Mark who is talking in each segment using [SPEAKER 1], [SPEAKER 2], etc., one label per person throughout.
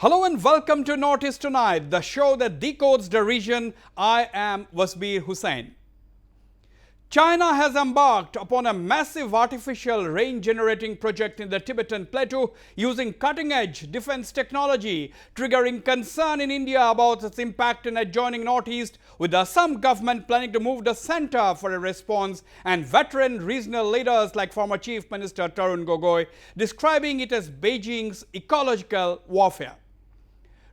[SPEAKER 1] Hello and welcome to Northeast Tonight, the show that decodes the region. I am Wasbir Hussain. China has embarked upon a massive artificial rain generating project in the Tibetan Plateau using cutting-edge defense technology, triggering concern in India about its impact in adjoining Northeast, with the Assam government planning to move the center for a response, and veteran regional leaders like former Chief Minister Tarun Gogoi describing it as Beijing's ecological warfare.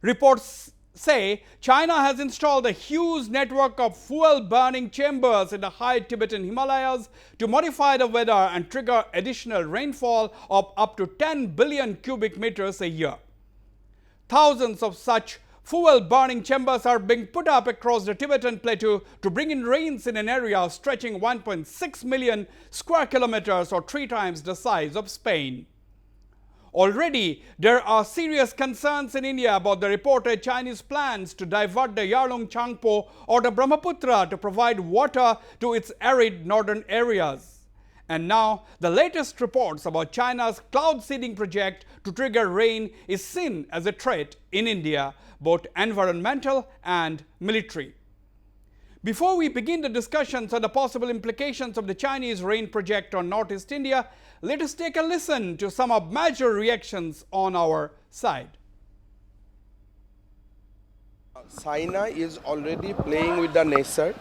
[SPEAKER 1] Reports say China has installed a huge network of fuel-burning chambers in the high Tibetan Himalayas to modify the weather and trigger additional rainfall of up to 10 billion cubic meters a year. Thousands of such fuel-burning chambers are being put up across the Tibetan Plateau to bring in rains in an area stretching 1.6 million square kilometers, or 3 times the size of Spain. Already, there are serious concerns in India about the reported Chinese plans to divert the Yarlung Changpo or the Brahmaputra to provide water to its arid northern areas. And now, the latest reports about China's cloud seeding project to trigger rain is seen as a threat in India, both environmental and military. Before we begin the discussions on the possible implications of the Chinese rain project on Northeast India, let us take a listen to some of major reactions on our side.
[SPEAKER 2] China is already playing with the nature.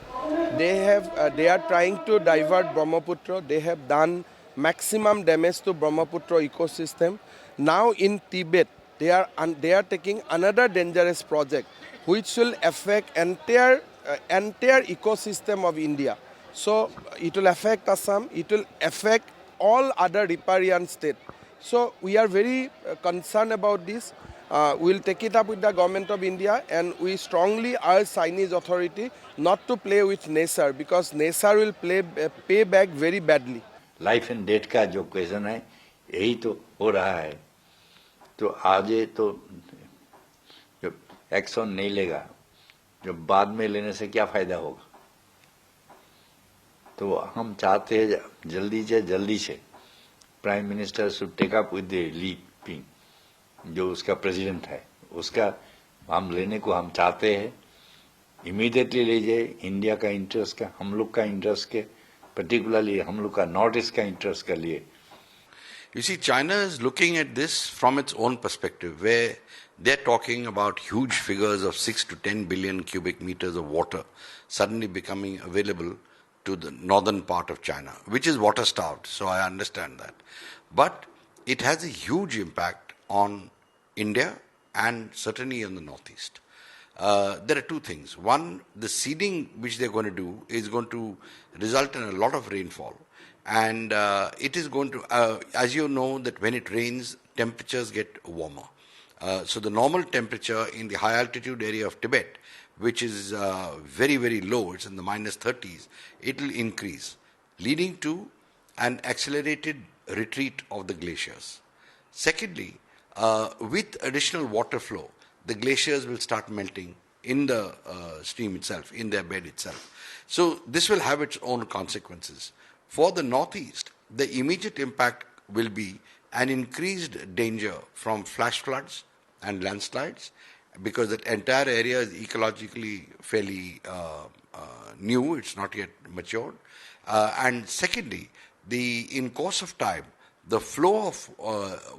[SPEAKER 2] They are trying to divert Brahmaputra. They have done maximum damage to Brahmaputra ecosystem. Now in Tibet, they are taking another dangerous project, which will affect entire ecosystem of India. So it will affect Assam. It will affect all other riparian states. So we are very concerned about this. We'll take it up with the government of India, and we strongly urge Chinese authority not to play with nature, because nature will pay back very badly.
[SPEAKER 3] Life and death का जो question है यही तो हो रहा है. तो आगे तो जो एक्शन नहीं लेगा, जो बाद में लेने से क्या फायदा होगा. तो हम चाहते हैं जल्दी से prime minister should take up with the leaping, जो उसका प्रेसिडेंट है उसका हम लेने को हम चाहते हैं. इमीडिएटली ले जाए. इंडिया का इंटरेस्ट का, हम लोग का इंटरेस्ट के, particularly हम लोग का नॉर्थ ईस्ट का इंटरेस्ट के लिए.
[SPEAKER 4] You see, China is looking at this from its own perspective, where they're talking about huge figures of 6 to 10 billion cubic meters of water suddenly becoming available to the northern part of China, which is water starved, so I understand that. But it has a huge impact on India and certainly on the northeast. There are two things. One, the seeding which they're going to do is going to result in a lot of rainfall. And it is going to, as you know, that when it rains, temperatures get warmer. So the normal temperature in the high altitude area of Tibet, which is very, very low, it's in the minus 30s, it will increase, leading to an accelerated retreat of the glaciers. Secondly, with additional water flow, the glaciers will start melting in the stream itself, in their bed itself. So this will have its own consequences. For the northeast, the immediate impact will be an increased danger from flash floods and landslides, because that entire area is ecologically fairly new, it's not yet matured. And secondly, in course of time, the flow of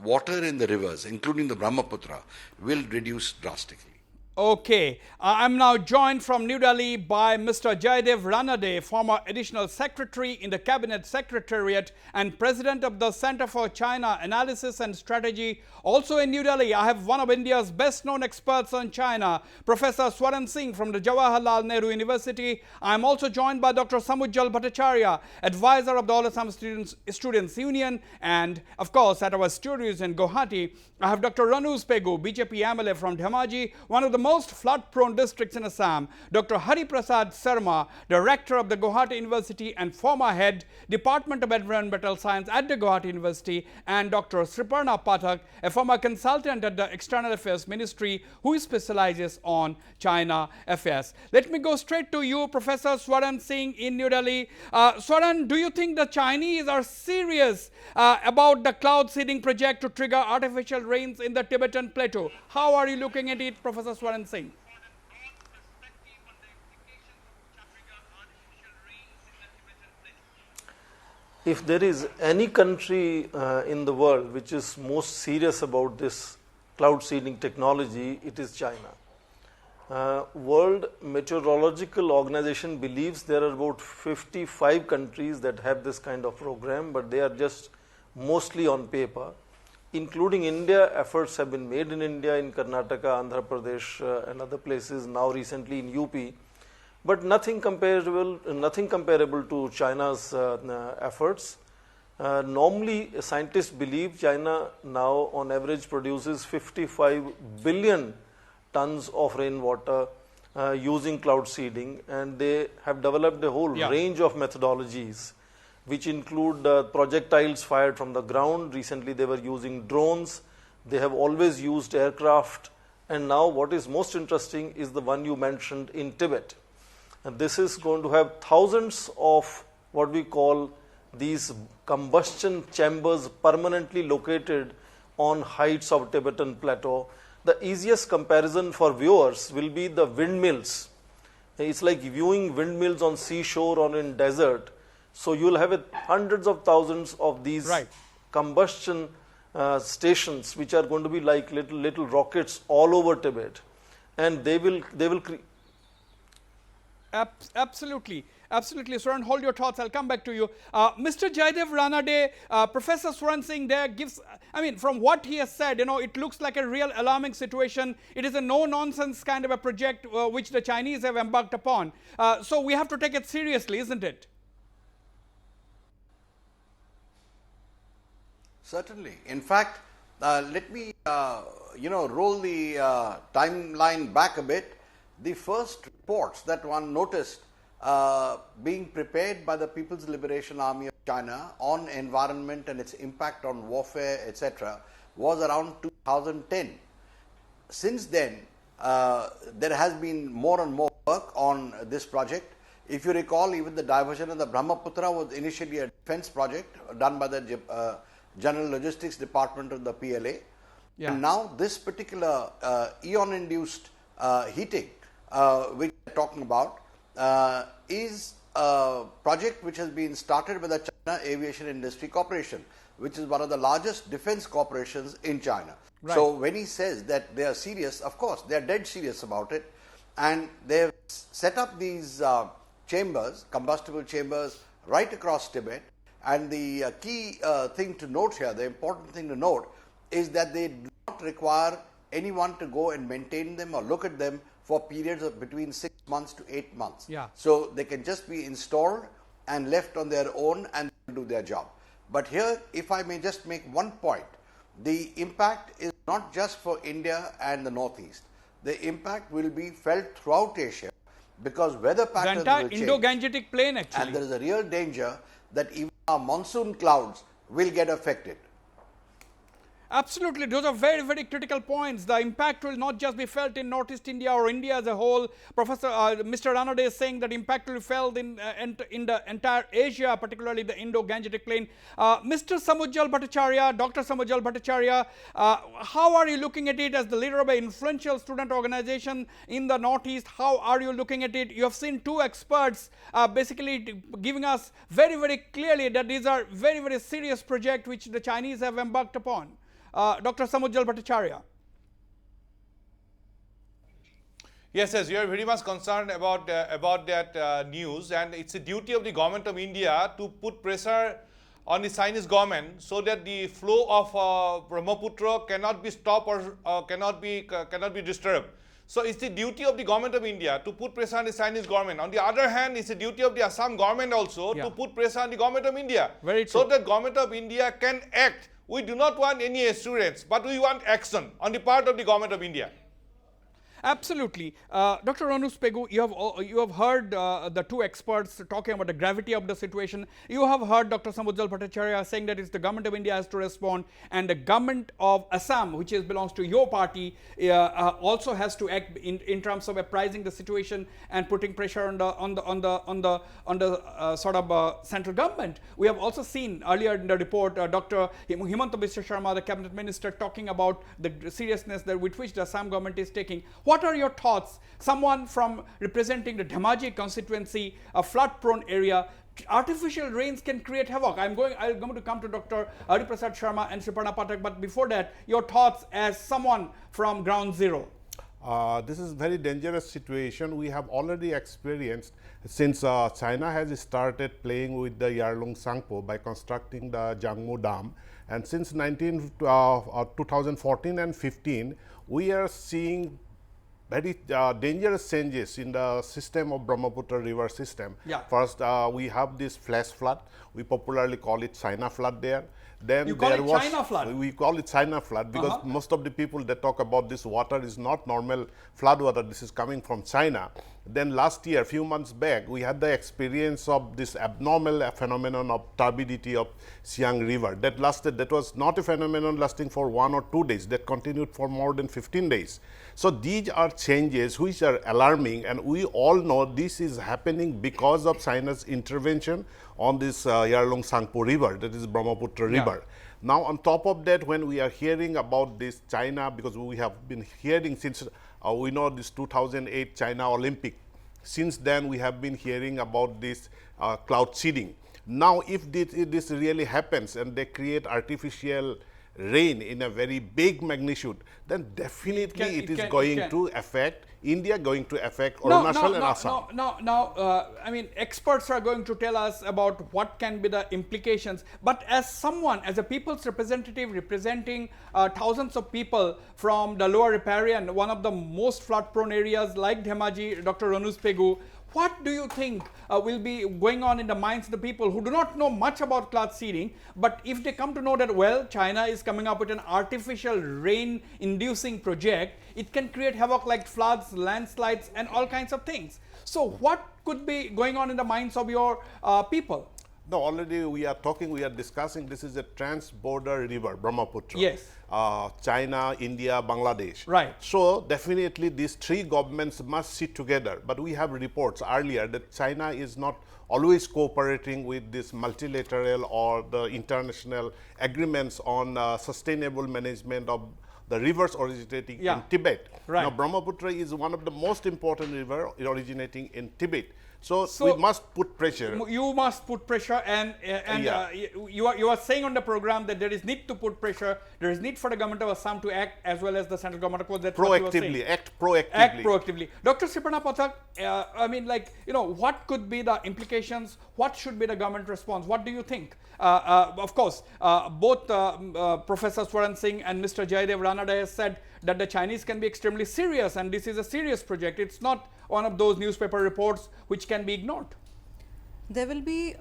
[SPEAKER 4] water in the rivers, including the Brahmaputra, will reduce drastically.
[SPEAKER 1] Okay, I'm now joined from New Delhi by Mr. Jaydev Ranade, former Additional Secretary in the Cabinet Secretariat and President of the Center for China Analysis and Strategy. Also in New Delhi, I have one of India's best-known experts on China, Professor Swaran Singh from the Jawaharlal Nehru University. I'm also joined by Dr. Samujjal Bhattacharya, advisor of the All Assam Students Union, and of course at our studios in Guwahati, I have Dr. Ranus Pegu, BJP MLA from Dhemaji, one of the most flood-prone districts in Assam, Dr. Hari Prasad Sarma, Director of the Guwahati University and former head, Department of Environmental Science at the Guwahati University, and Dr. Sriparna Pathak, a former consultant at the External Affairs Ministry who specializes on China affairs. Let me go straight to you, Professor Swaran Singh in New Delhi. Swaran, do you think the Chinese are serious about the cloud seeding project to trigger artificial rains in the Tibetan plateau? How are you looking at it, Professor Swaran Singh?
[SPEAKER 5] If there is any country in the world which is most serious about this cloud seeding technology, it is China. World Meteorological Organization believes there are about 55 countries that have this kind of program, but they are just mostly on paper. Including India, efforts have been made in India, in Karnataka, Andhra Pradesh, and other places, now recently in UP. But nothing comparable to China's efforts. Normally, scientists believe China now on average produces 55 billion tons of rainwater using cloud seeding, and they have developed a whole range of methodologies which include projectiles fired from the ground. Recently they were using drones. They have always used aircraft, and now what is most interesting is the one you mentioned in Tibet. And this is going to have thousands of what we call these combustion chambers permanently located on heights of Tibetan plateau. The easiest comparison for viewers will be the windmills. It's like viewing windmills on seashore or in desert. So you'll have hundreds of thousands of these combustion stations, which are going to be like little rockets all over Tibet, and they will
[SPEAKER 1] Absolutely. Absolutely. Swaran, hold your thoughts. I'll come back to you. Mr. Jaidev Ranade, Professor Swaran Singh there gives, I mean, from what he has said, it looks like a real alarming situation. It is a no-nonsense kind of a project which the Chinese have embarked upon. So we have to take it seriously, isn't it?
[SPEAKER 4] Certainly. In fact, let me, roll the timeline back a bit. The first reports that one noticed being prepared by the People's Liberation Army of China on environment and its impact on warfare, etc., was around 2010. Since then, there has been more and more work on this project. If you recall, even the diversion of the Brahmaputra was initially a defense project done by the General Logistics Department of the PLA. And now this particular eon-induced heating, which we are talking about, is a project which has been started by the China Aviation Industry Corporation, which is one of the largest defense corporations in China. So when he says that they are serious, of course, they are dead serious about it. And they have set up these chambers, combustible chambers, right across Tibet. And the key thing to note here, the important thing to note, is that they do not require anyone to go and maintain them or look at them for periods of between 6 months to 8 months. So they can just be installed and left on their own and do their job. But here, if I may just make one point, the impact is not just for India and the Northeast. The impact will be felt throughout Asia because weather patterns will change.
[SPEAKER 1] The entire Indo-Gangetic plain, actually.
[SPEAKER 4] And there is a real danger that even our monsoon clouds will get affected.
[SPEAKER 1] Absolutely, those are very, very critical points. The impact will not just be felt in Northeast India or India as a whole. Mr. Ranade is saying that impact will be felt in the entire Asia, particularly the Indo-Gangetic plain. Mr. Samujjal Bhattacharya, Dr. Samujjal Bhattacharya, how are you looking at it as the leader of an influential student organization in the Northeast? How are you looking at it? You have seen two experts basically giving us very, very clearly that these are very, very serious projects which the Chinese have embarked upon. Dr. Samujjal Bhattacharya.
[SPEAKER 6] Yes, you are very much concerned about that news, and it's a duty of the government of India to put pressure on the Chinese government so that the flow of Brahmaputra cannot be stopped or cannot be disturbed. So it's the duty of the government of India to put pressure on the Chinese government. On the other hand, it's the duty of the Assam government also to put pressure on the government of India. So that government of India can act. We do not want any assurance, but we want action on the part of the government of India.
[SPEAKER 1] Absolutely. Dr. Ranus Pegu, you have heard the two experts talking about the gravity of the situation. You have heard Dr. Samujjal Bhattacharya saying that it's the government of India has to respond, and the government of Assam, which belongs to your party, also has to act in terms of apprising the situation and putting pressure on the sort of central government. We have also seen earlier in the report Dr. Himanta Biswa Sharma, the cabinet minister, talking about the seriousness with which the Assam government is taking. What are your thoughts? Someone from representing the Dhemaji constituency, a flood-prone area, artificial rains can create havoc. I'm going to come to Dr. Hari Prasad Sharma and Sriparna Pathak, but before that, your thoughts as someone from ground zero.
[SPEAKER 7] This is very dangerous situation. We have already experienced since China has started playing with the Yarlung Sangpo by constructing the Jangmu Dam, and since 2014 and 15, we are seeing very dangerous changes in the system of Brahmaputra river system.
[SPEAKER 1] Yeah.
[SPEAKER 7] First, we have this flash flood. We popularly call it China flood there. Then
[SPEAKER 1] You call it China flood?
[SPEAKER 7] We call it China flood because most of the people that talk about this water is not normal flood water. This is coming from China. Then last year, a few months back, we had the experience of this abnormal phenomenon of turbidity of Siang River. That was not a phenomenon lasting for 1 or 2 days. That continued for more than 15 days. So these are changes which are alarming, and we all know this is happening because of China's intervention on this Yarlung Sangpo River, that is Brahmaputra River. Now, on top of that, when we are hearing about this China, because we have been hearing since we know this 2008 China Olympic, since then we have been hearing about this cloud seeding. Now, if this really happens and they create artificial rain in a very big magnitude, then definitely it is going to affect India, going to affect Arunachal and Assam.
[SPEAKER 1] I mean, experts are going to tell us about what can be the implications. But as someone, as a people's representative representing thousands of people from the lower riparian, one of the most flood-prone areas like Dhemaji, Dr. Ranus Pegu, what do you think will be going on in the minds of the people who do not know much about cloud seeding, but if they come to know that, well, China is coming up with an artificial rain-inducing project, it can create havoc like floods, landslides, and all kinds of things. So what could be going on in the minds of your people?
[SPEAKER 7] No, already we are discussing, this is a trans-border river, Brahmaputra.
[SPEAKER 1] Yes.
[SPEAKER 7] China, India, Bangladesh.
[SPEAKER 1] Right.
[SPEAKER 7] So definitely these three governments must sit together. But we have reports earlier that China is not always cooperating with this multilateral or the international agreements on sustainable management of the rivers originating in Tibet.
[SPEAKER 1] Right.
[SPEAKER 7] Now, Brahmaputra is one of the most important rivers originating in Tibet. So we must put pressure.
[SPEAKER 1] You must put pressure, and you are saying on the program that there is need to put pressure. There is need for the government of Assam to act as well as the central government. Of course, that's
[SPEAKER 7] proactively, act proactively.
[SPEAKER 1] Act proactively. Dr. Sriparna Pathak, I mean, like, what could be the implications? What should be the government response? What do you think? Of course, both Professor Swaran Singh and Mr. Jaidev Ranade has said that the Chinese can be extremely serious, and this is a serious project. It's not one of those newspaper reports which can be ignored.
[SPEAKER 8] There will be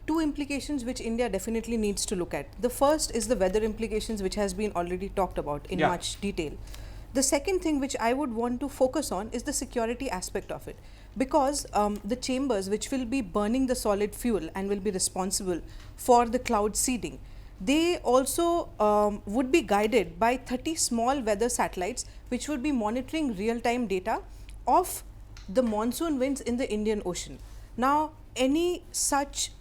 [SPEAKER 8] two implications which India definitely needs to look at. The first is the weather implications, which has been already talked about in much detail. The second thing which I would want to focus on is the security aspect of it, because the chambers which will be burning the solid fuel and will be responsible for the cloud seeding, they also would be guided by 30 small weather satellites which would be monitoring real-time data of the monsoon winds in the Indian Ocean. Now, any such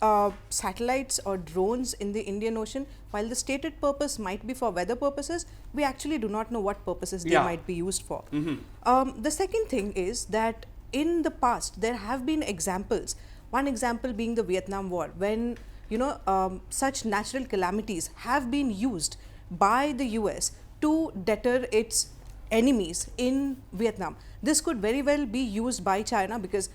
[SPEAKER 8] satellites or drones in the Indian Ocean, while the stated purpose might be for weather purposes, we actually do not know what purposes they might be used for. The second thing is that in the past, there have been examples, one example being the Vietnam War, when such natural calamities have been used by the US to deter its enemies in Vietnam. This could very well be used by China because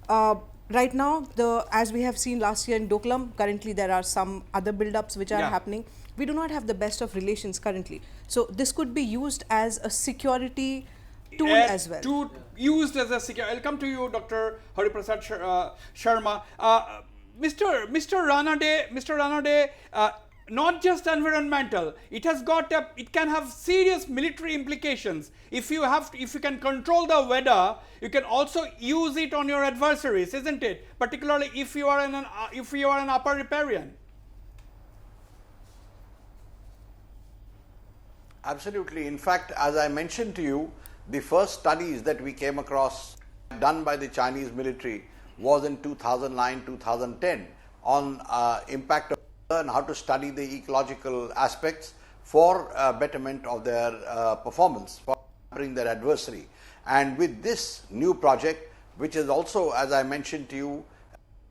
[SPEAKER 8] right now, as we have seen last year in Doklam, currently there are some other build-ups which are happening. We do not have the best of relations currently. So this could be used as a security tool as well.
[SPEAKER 1] Used as a security. I'll come to you, Dr. Hari Prasad Sharma. Mr. Ranade, not just environmental, it can have serious military implications. If you can control the weather, you can also use it on your adversaries, isn't it? Particularly if you are an upper riparian.
[SPEAKER 9] Absolutely. In fact, as I mentioned to you, the first studies that we came across done by the Chinese military was in 2009-2010 on impact of weather and how to study the ecological aspects for betterment of their performance, for hampering their adversary. And with this new project, which is also, as I mentioned to you,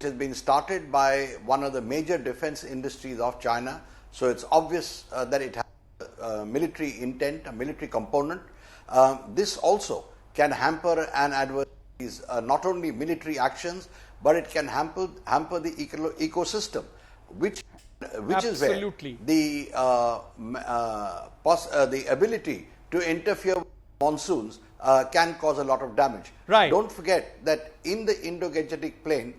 [SPEAKER 9] it has been started by one of the major defense industries of China. So it's obvious that it has military intent, a military component. This also can hamper an adversary's not only military actions, but it can hamper the ecosystem, which is where the ability to interfere with monsoons can cause a lot of damage.
[SPEAKER 1] Right.
[SPEAKER 9] Don't forget that in the Indo-Gangetic Plain,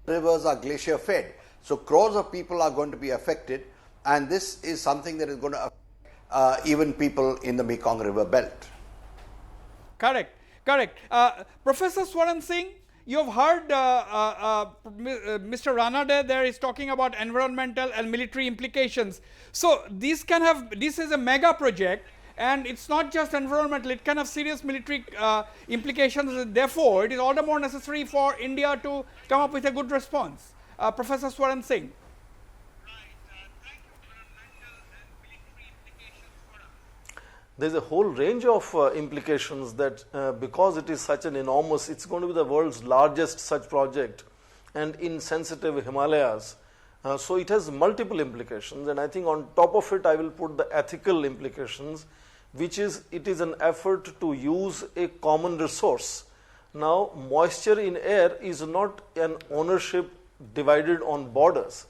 [SPEAKER 9] rivers are glacier fed, so crores of people are going to be affected, and this is something that is going to affect even people in the Mekong River belt.
[SPEAKER 1] Correct. Professor Swaran Singh, you have heard Mr. Ranade there is talking about environmental and military implications. So this is a mega project, and it's not just environmental, it can have serious military implications. Therefore, it is all the more necessary for India to come up with a good response. Professor Swaran Singh.
[SPEAKER 5] There's a whole range of implications that because it is such an enormous, it's going to be the world's largest such project and in sensitive Himalayas. So it has multiple implications, and I think on top of it I will put the ethical implications, which is it is an effort to use a common resource. Now moisture in air is not an ownership divided on borders,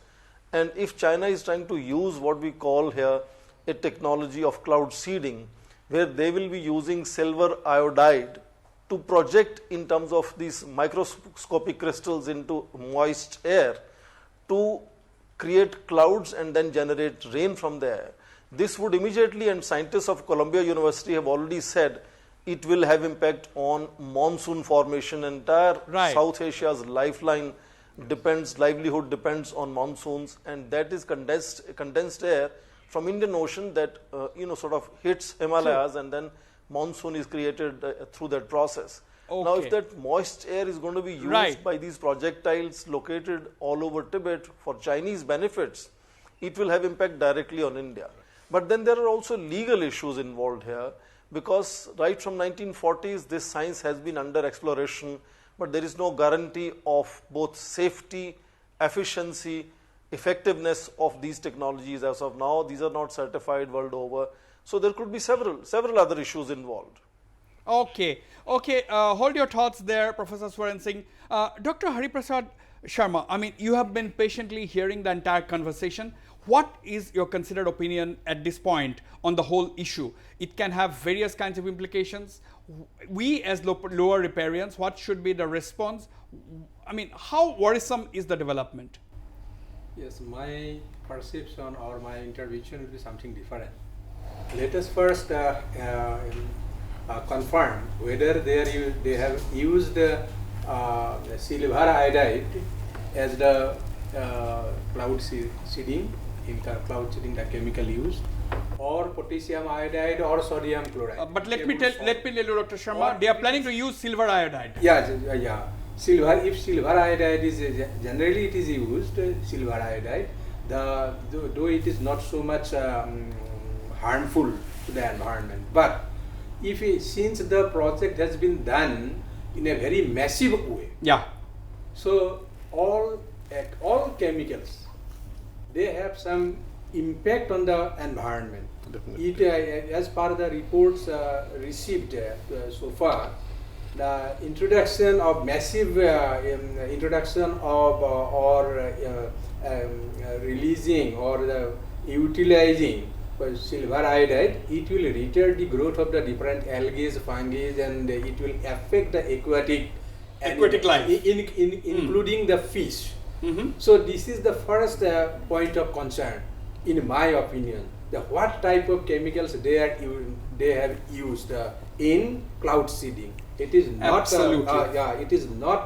[SPEAKER 5] and if China is trying to use what we call here a technology of cloud seeding, where they will be using silver iodide to project in terms of these microscopic crystals into moist air to create clouds and then generate rain from there. This would immediately, and scientists of Columbia University have already said, it will have impact on monsoon formation. Entire South Asia's livelihood depends on monsoons, and that is condensed air from Indian Ocean that sort of hits Himalayas, and then monsoon is created through that process. Okay. Now, if that moist air is going to be used by these projectiles located all over Tibet for Chinese benefits, it will have impact directly on India. But then there are also legal issues involved here, because right from 1940s this science has been under exploration, but there is no guarantee of both safety, efficiency, effectiveness of these technologies as of now. These are not certified world over. So there could be several other issues involved.
[SPEAKER 1] Okay. Hold your thoughts there, Professor Swaran Singh. Dr. Hariprasad Sharma, I mean, you have been patiently hearing the entire conversation. What is your considered opinion at this point on the whole issue? It can have various kinds of implications. We as lower riparians, what should be the response? I mean, how worrisome is the development?
[SPEAKER 10] Yes, my perception or my intervention will be something different. Let us first confirm whether they have used silver iodide as the cloud seeding, the chemical used, or potassium iodide or sodium chloride.
[SPEAKER 1] But let me tell you, Dr. Sharma, they are planning to use silver iodide.
[SPEAKER 10] Yeah. If silver iodide is generally it is used, silver iodide, though it is not so much harmful to the environment. But since the project has been done in a very massive way, so all chemicals, they have some impact on the environment. As per the reports received so far, the introduction of massive introduction of releasing or the utilizing silver iodide, it will retard the growth of the different algae, fungi, and it will affect the aquatic
[SPEAKER 1] life,
[SPEAKER 10] including the fish. So this is the first point of concern. in my opinion, what type of chemicals they have used in cloud seeding. It is not it is not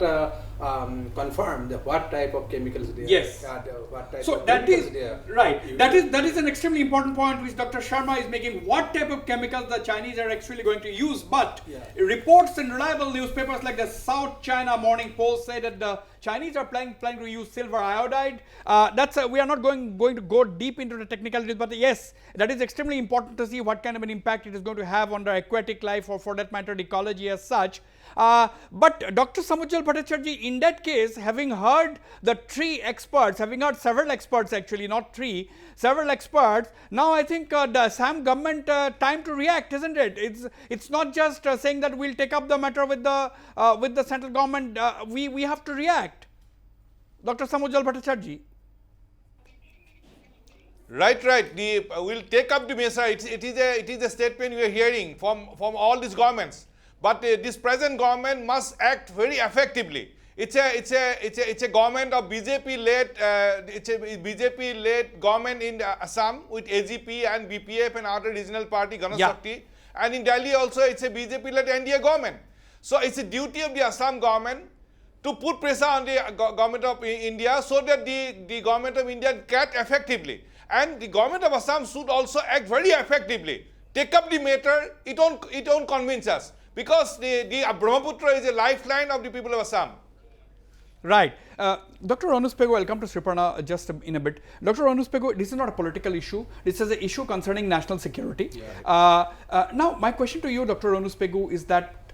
[SPEAKER 10] confirmed what type of chemicals they
[SPEAKER 1] yes.
[SPEAKER 10] what type
[SPEAKER 1] so
[SPEAKER 10] of
[SPEAKER 1] that is
[SPEAKER 10] they are
[SPEAKER 1] right.
[SPEAKER 10] using.
[SPEAKER 1] That is an extremely important point which Dr. Sharma is making. What type of chemicals the Chinese are actually going to use? But reports in reliable newspapers like the South China Morning Post say that the Chinese are planning to use silver iodide. We are not going to go deep into the technicalities, but yes, that is extremely important to see what kind of an impact it is going to have on the aquatic life, or for that matter, the ecology as such. But Dr. Samujjal Bhattacharjee, in that case, having heard the having heard several experts actually, not three, several experts, now I think the Assam government time to react, isn't it? It's not just saying that we'll take up the matter with the central government. We have to react. Dr. Samujjal Bhattacharjee.
[SPEAKER 6] Right. We'll take up the measure. It is a statement we are hearing from all these governments. But this present government must act very effectively. It's a government of BJP-led government in Assam with AGP and BPF and other regional party Ganashakti, and in Delhi also it's a BJP-led NDA government. So it's a duty of the Assam government to put pressure on the government of India so that the government of India can act effectively, and the government of Assam should also act very effectively. Take up the matter. It won't convince us, because the Brahmaputra is a lifeline of the people of Assam.
[SPEAKER 1] Right. Dr. Anuspego, I'll come to Sriparna just in a bit. Dr. Anuspego, this is not a political issue. This is an issue concerning national security. Now, my question to you, Dr. Anuspego, is that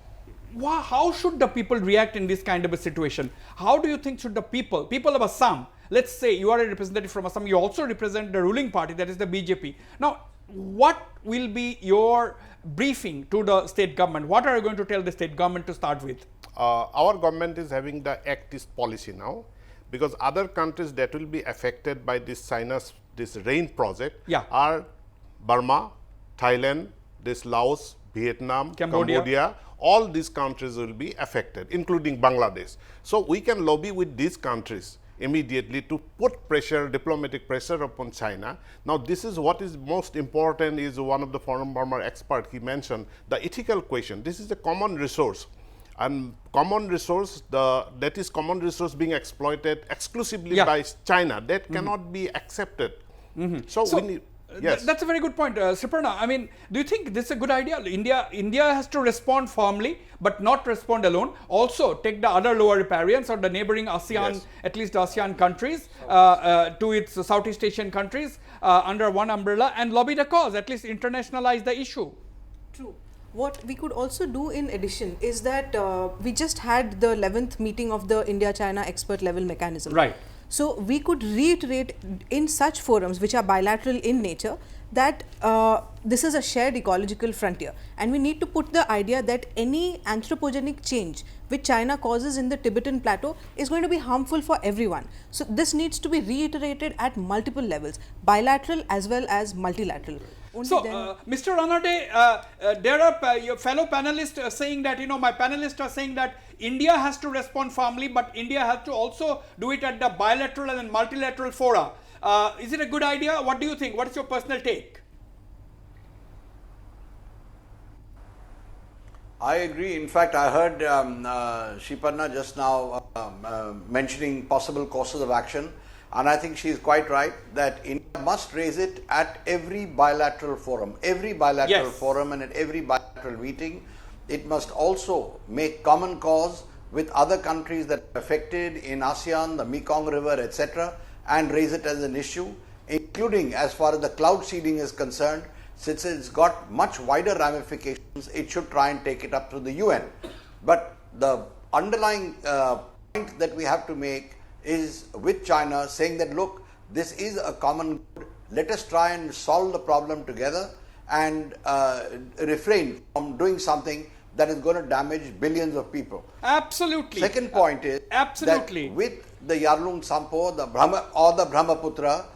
[SPEAKER 1] how should the people react in this kind of a situation? How do you think should the people of Assam, let's say you are a representative from Assam, you also represent the ruling party, that is the BJP. Now, what will be your briefing to the state government? What are you going to tell the state government to start with?
[SPEAKER 7] Our government is having the Act East policy now, because other countries that will be affected by this rain project are Burma, Thailand, this Laos, Vietnam, Cambodia. All these countries will be affected, including Bangladesh. So we can lobby with these countries immediately to put pressure, diplomatic pressure upon China. Now, this is what is most important, is one of the former expert, he mentioned the ethical question. This is a common resource, and common resource, that is common resource being exploited exclusively by China. That cannot be accepted. So we need. Yes.
[SPEAKER 1] That's a very good point. Sriparna, I mean, do you think this is a good idea? India has to respond firmly, but not respond alone. Also, take the other lower riparians or the neighboring ASEAN, at least ASEAN countries, to its Southeast Asian countries under one umbrella, and lobby the cause, at least internationalize the issue.
[SPEAKER 8] True. What we could also do in addition is that we just had the 11th meeting of the India-China expert level mechanism.
[SPEAKER 1] Right.
[SPEAKER 8] So we could reiterate in such forums which are bilateral in nature that this is a shared ecological frontier, and we need to put the idea that any anthropogenic change which China causes in the Tibetan plateau is going to be harmful for everyone. So this needs to be reiterated at multiple levels, bilateral as well as multilateral.
[SPEAKER 1] Mr. Ranade, there are your fellow panelists saying that, my panelists are saying that India has to respond firmly, but India has to also do it at the bilateral and multilateral fora. Is it a good idea? What do you think? What is your personal take?
[SPEAKER 9] I agree. In fact, I heard Sriparna just now mentioning possible courses of action. And I think she is quite right that India must raise it at every bilateral forum. Every bilateral forum and at every bilateral meeting. It must also make common cause with other countries that are affected in ASEAN, the Mekong River, etc., and raise it as an issue, including as far as the cloud seeding is concerned. Since it's got much wider ramifications, it should try and take it up to the UN. But the underlying point that we have to make is with China, saying that, look, this is a common good. Let us try and solve the problem together and refrain from doing something that is going to damage billions of people.
[SPEAKER 1] Absolutely.
[SPEAKER 9] Second point is that with the Yarlung Tsampo, the Brahmaputra,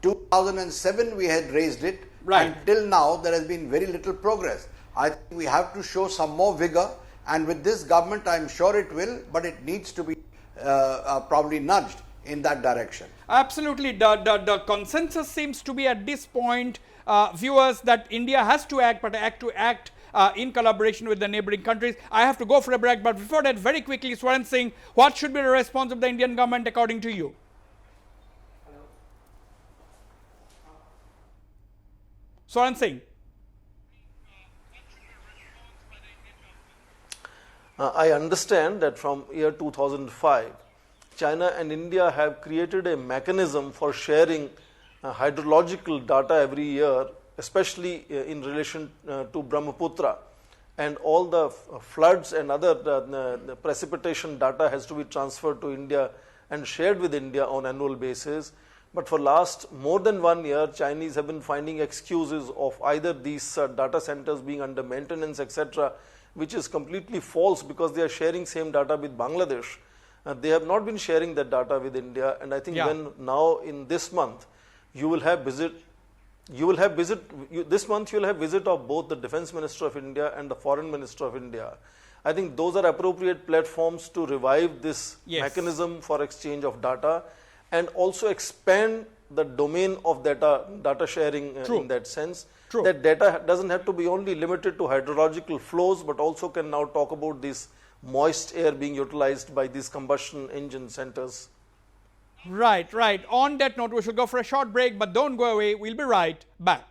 [SPEAKER 9] 2007 we had raised it, and till now there has been very little progress. I think we have to show some more vigor, and with this government I am sure it will, but it needs to be probably nudged in that direction.
[SPEAKER 1] Absolutely. The consensus seems to be at this point, viewers, that India has to act, but act in collaboration with the neighboring countries. I have to go for a break, but before that, very quickly, Swaran Singh, what should be the response of the Indian government according to you? Swaran Singh.
[SPEAKER 5] I understand that from year 2005, China and India have created a mechanism for sharing hydrological data every year, especially in relation to Brahmaputra, and all the floods and other precipitation data has to be transferred to India and shared with India on annual basis. But for last more than 1 year, Chinese have been finding excuses of either these data centers being under maintenance, etc., which is completely false, because they are sharing same data with Bangladesh. They have not been sharing that data with India, and I think when now in this month you will have visit this month you will have visit of both the Defence Minister of India and the Foreign Minister of India. I think those are appropriate platforms to revive this mechanism for exchange of data, and also expand the domain of data sharing in that sense. That data doesn't have to be only limited to hydrological flows, but also can now talk about this moist air being utilized by these combustion engine centers.
[SPEAKER 1] Right. On that note, we shall go for a short break, but don't go away. We'll be right back.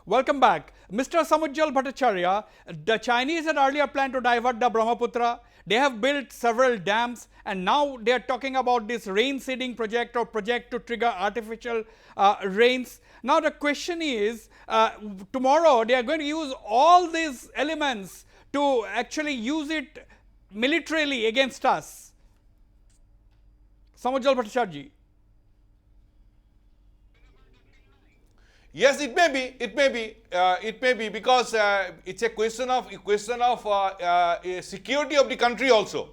[SPEAKER 1] Welcome back. Mr. Samujjal Bhattacharya, the Chinese had earlier planned to divert the Brahmaputra. They have built several dams, and now they are talking about this rain seeding project or project to trigger artificial rains. Now the question is, tomorrow they are going to use all these elements to actually use it militarily against us. Samujjal Bhattacharya.
[SPEAKER 6] Yes, it may be because it's a question of security of the country also.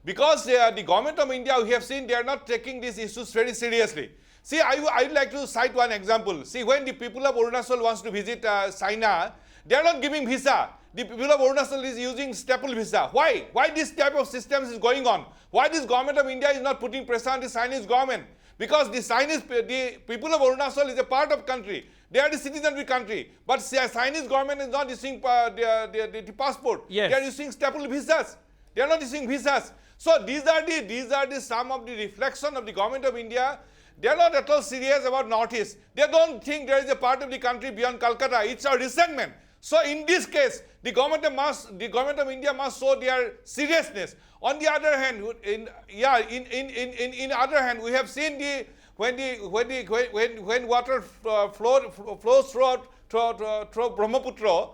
[SPEAKER 6] Because the government of India, we have seen, they are not taking these issues very seriously. See, I would like to cite one example. See, when the people of Arunachal wants to visit China, they are not giving visa. The people of Arunachal is using staple visa. Why? Why this type of systems is going on? Why this government of India is not putting pressure on the Chinese government? Because the people of Arunachal is a part of country. They are the citizens of the country. But the Chinese government is not issuing the passport.
[SPEAKER 1] Yes.
[SPEAKER 6] They are using staple visas. They are not issuing visas. So these are the some of the reflection of the government of India. They are not at all serious about Northeast. They don't think there is a part of the country beyond Calcutta. It's a resentment. So in this case, the government of India must show their seriousness. On the other hand, in other hand, we have seen when water flows through Brahmaputra,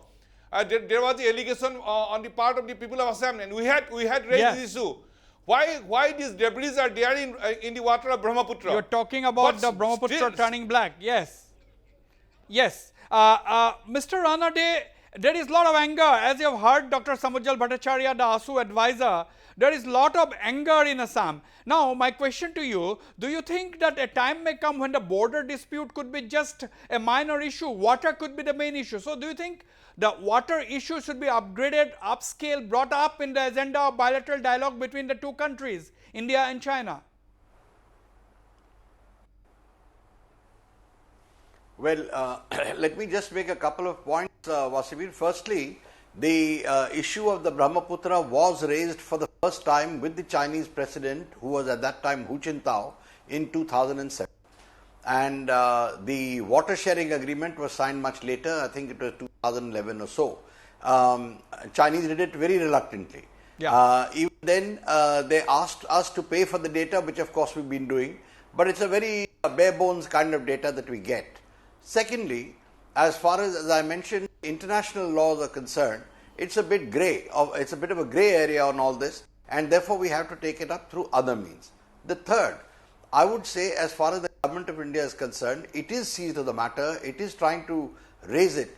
[SPEAKER 6] there was the allegation on the part of the people of Assam, and we had raised this issue. Why these debris are there in the water of Brahmaputra?
[SPEAKER 1] You're talking about the Brahmaputra turning black. Yes. Mr. Ranade, there is a lot of anger. As you have heard Dr. Samujjal Bhattacharya, the ASU advisor, there is a lot of anger in Assam. Now, my question to you, do you think that a time may come when the border dispute could be just a minor issue? Water could be the main issue. So, do you think the water issue should be upgraded, upscaled, brought up in the agenda of bilateral dialogue between the two countries, India and China?
[SPEAKER 9] Well, let me just make a couple of points, Wasbir. Firstly, the issue of the Brahmaputra was raised for the first time with the Chinese president, who was at that time Hu Jintao, in 2007. And the water sharing agreement was signed much later. I think it was 2011 or so. Chinese did it very reluctantly. Even then, they asked us to pay for the data, which of course we've been doing. But it's a very bare bones kind of data that we get. Secondly, as far as I mentioned, international laws are concerned, it's a bit grey. It's a bit of a grey area on all this, and therefore we have to take it up through other means. The third, I would say, as far as the government of India is concerned, it is seized of the matter. It is trying to raise it,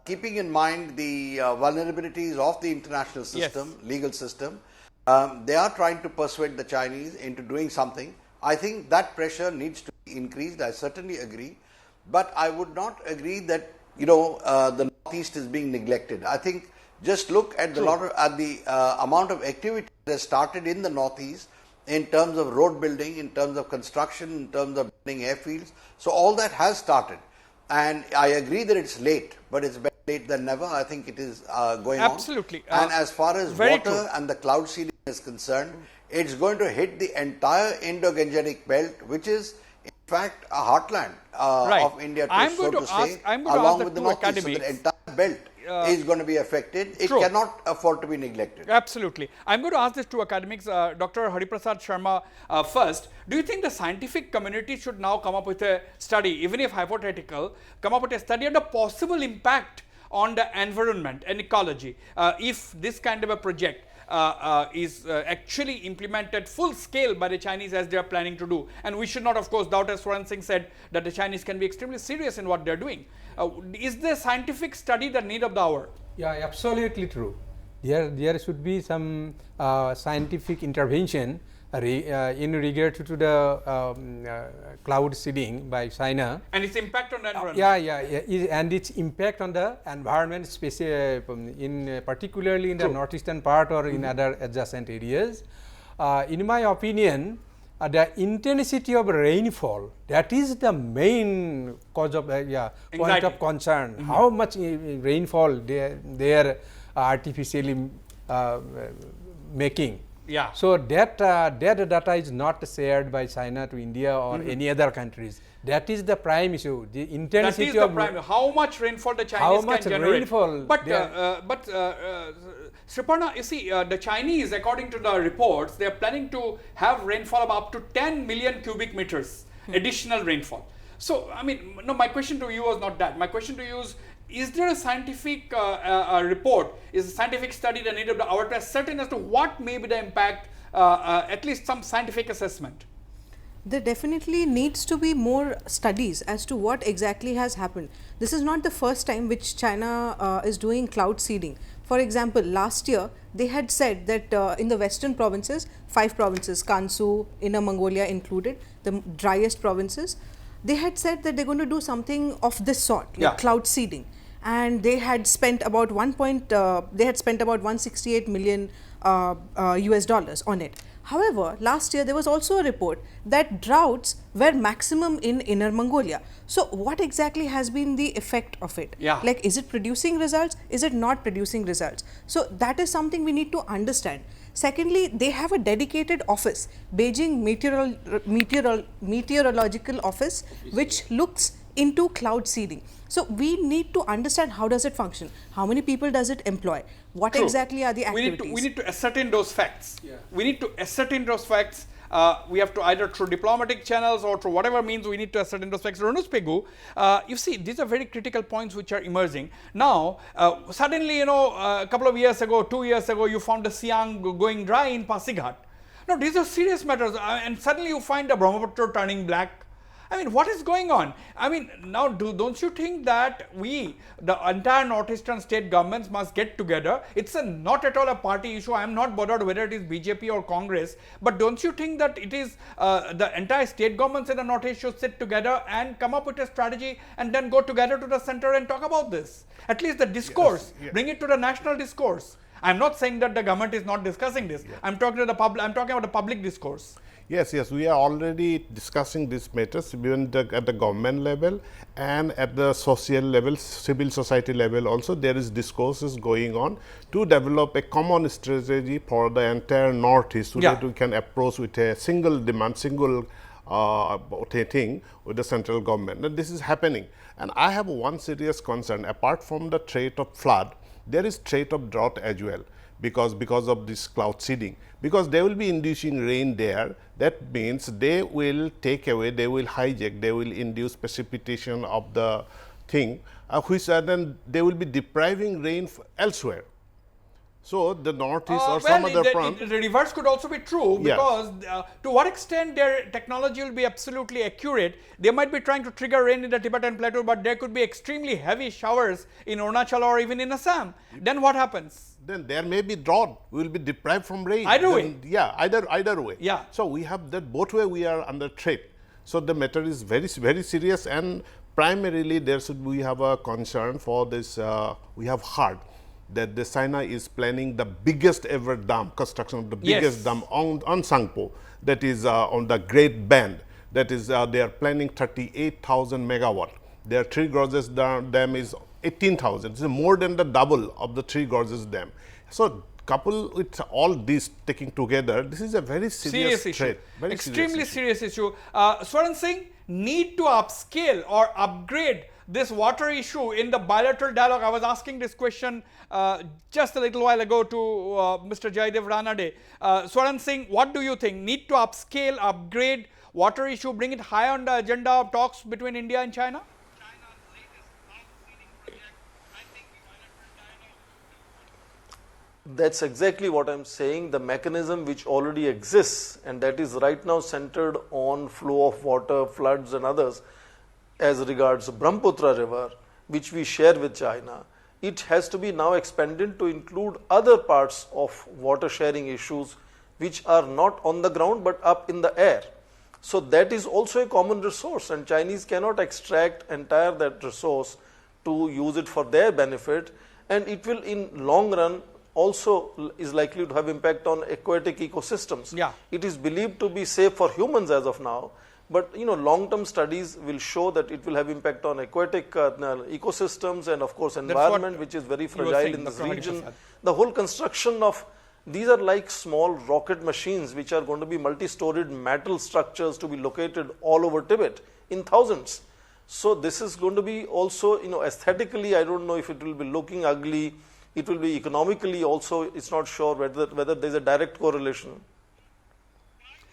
[SPEAKER 9] keeping in mind the vulnerabilities of the international system, legal system. They are trying to persuade the Chinese into doing something. I think that pressure needs to be increased. I certainly agree, but I would not agree that the Northeast is being neglected. I think just look at the amount of activity that has started in the Northeast in terms of road building, in terms of construction, in terms of building airfields. So all that has started, and I agree that it's late, but it's better late than never. I think it is going on.
[SPEAKER 1] Absolutely.
[SPEAKER 9] And as far as water and the cloud seeding is concerned, it's going to hit the entire Indo-Gangetic belt, which is in fact a heartland of India, along with the Northeast. So the entire belt is going to be affected. It cannot afford to be neglected.
[SPEAKER 1] Absolutely. I'm going to ask this to academics. Dr. Hariprasad Sharma first. Do you think the scientific community should now come up with a study, even if hypothetical, come up with a study on the possible impact on the environment and ecology if this kind of a project is actually implemented full scale by the Chinese as they are planning to do? And we should not, of course, doubt, as Swaran Singh said, that the Chinese can be extremely serious in what they are doing. Is the scientific study the need of the hour?
[SPEAKER 10] Yeah, absolutely true. There should be some scientific intervention in regard to the cloud seeding by China.
[SPEAKER 1] And its impact on the environment.
[SPEAKER 10] And its impact on the environment, particularly in the northeastern part or in other adjacent areas. In my opinion, the intensity of rainfall, that is the main cause of point of concern. How much rainfall they are artificially making.
[SPEAKER 1] Yeah.
[SPEAKER 10] So that data is not shared by China to India or any other countries. That is the prime issue. The intensity
[SPEAKER 1] that is the prime. How much rainfall the Chinese can generate. But Sriparna, you see, the Chinese, according to the reports, they are planning to have rainfall of up to 10 million cubic meters additional rainfall. So, I mean, no, my question to you was not that. My question to you is there a scientific report, is a scientific study that needed the hour to ascertain as to what may be the impact, at least some scientific assessment?
[SPEAKER 8] There definitely needs to be more studies as to what exactly has happened. This is not the first time which China is doing cloud seeding. For example, last year they had said that in the western provinces, 5 provinces, Kansu, Inner Mongolia included, the driest provinces, they had said that they're going to do something of this sort, like cloud seeding, and they had spent about 168 million US dollars on it. However, last year there was also a report that droughts were maximum in Inner Mongolia. So what exactly has been the effect of it? Like, is it producing results? Is it not producing results? So that is something we need to understand. Secondly, they have a dedicated office, Beijing Meteorological Office, which looks into cloud seeding. So we need to understand how does it function, how many people does it employ, what exactly are the activities.
[SPEAKER 1] We need to ascertain those facts. We need to ascertain those facts. We have to either through diplomatic channels or through whatever means we need to ascertain those facts. Ranus Pegu, you see, these are very critical points which are emerging. Now, suddenly, a couple of years ago, 2 years ago, you found the Siang going dry in Pasighat. Now, these are serious matters, and suddenly you find the Brahmaputra turning black. I mean, what is going on? I mean, now don't you think that the entire northeastern state governments must get together? It's not at all a party issue. I am not bothered whether it is BJP or Congress, but don't you think that it is the entire state governments in the northeast should sit together and come up with a strategy and then go together to the center and talk about this? At least the discourse, bring it to the national discourse. I'm not saying that the government is not discussing this. I'm talking to the public. I'm talking about the public discourse.
[SPEAKER 7] Yes, we are already discussing these matters even at the government level and at the social level, civil society level also. There is discourses going on to develop a common strategy for the entire Northeast so that we can approach with a single demand, single thing with the central government. And this is happening. And I have one serious concern. Apart from the threat of flood, there is threat of drought as well. Because of this cloud seeding, because they will be inducing rain there, that means they will take away, they will hijack, they will induce precipitation of the thing, which then they will be depriving rain elsewhere. So the northeast or some other front.
[SPEAKER 1] The reverse could also be true,
[SPEAKER 7] Yes.
[SPEAKER 1] because to what extent their technology will be absolutely accurate. They might be trying to trigger rain in the Tibetan plateau, but there could be extremely heavy showers in Arunachal or even in Assam. Then what happens?
[SPEAKER 7] Then there may be drought. We will be deprived from rain.
[SPEAKER 1] Either way.
[SPEAKER 7] Then, yeah, either way.
[SPEAKER 1] Yeah.
[SPEAKER 7] So we have that both way we are under threat. So the matter is very serious, and primarily we have a concern for this. We have heard that the China is planning the biggest ever dam, construction of the biggest dam on Sangpo, that is on the Great Bend. That is, they are planning 38,000 megawatt. Their Three Gorges dam is 18,000. It's more than the double of the Three Gorges dam. So couple with all these taking together, this is a very serious threat.
[SPEAKER 1] Issue. Extremely serious issue. Swaran Singh, need to upscale or upgrade this water issue in the bilateral dialogue. I was asking this question just a little while ago to Mr. Jaidev Ranade. Swaran Singh, what do you think? Need to upscale, upgrade water issue, bring it high on the agenda of talks between India and China?
[SPEAKER 5] That's exactly what I'm saying. The mechanism which already exists, and that is right now centered on flow of water, floods and others, as regards Brahmaputra river, which we share with China, it has to be now expanded to include other parts of water sharing issues which are not on the ground but up in the air. So that is also a common resource, and Chinese cannot extract entire that resource to use it for their benefit, and it will in long run also is likely to have impact on aquatic ecosystems.
[SPEAKER 1] Yeah.
[SPEAKER 5] It is believed to be safe for humans as of now, but long-term studies will show that it will have impact on aquatic ecosystems and of course environment, which is very fragile in this region. The whole construction of these are like small rocket machines which are going to be multi-storied metal structures to be located all over Tibet in thousands. So this is going to be also, aesthetically, I don't know if it will be looking ugly. It will be economically also, it's not sure whether there's a direct correlation.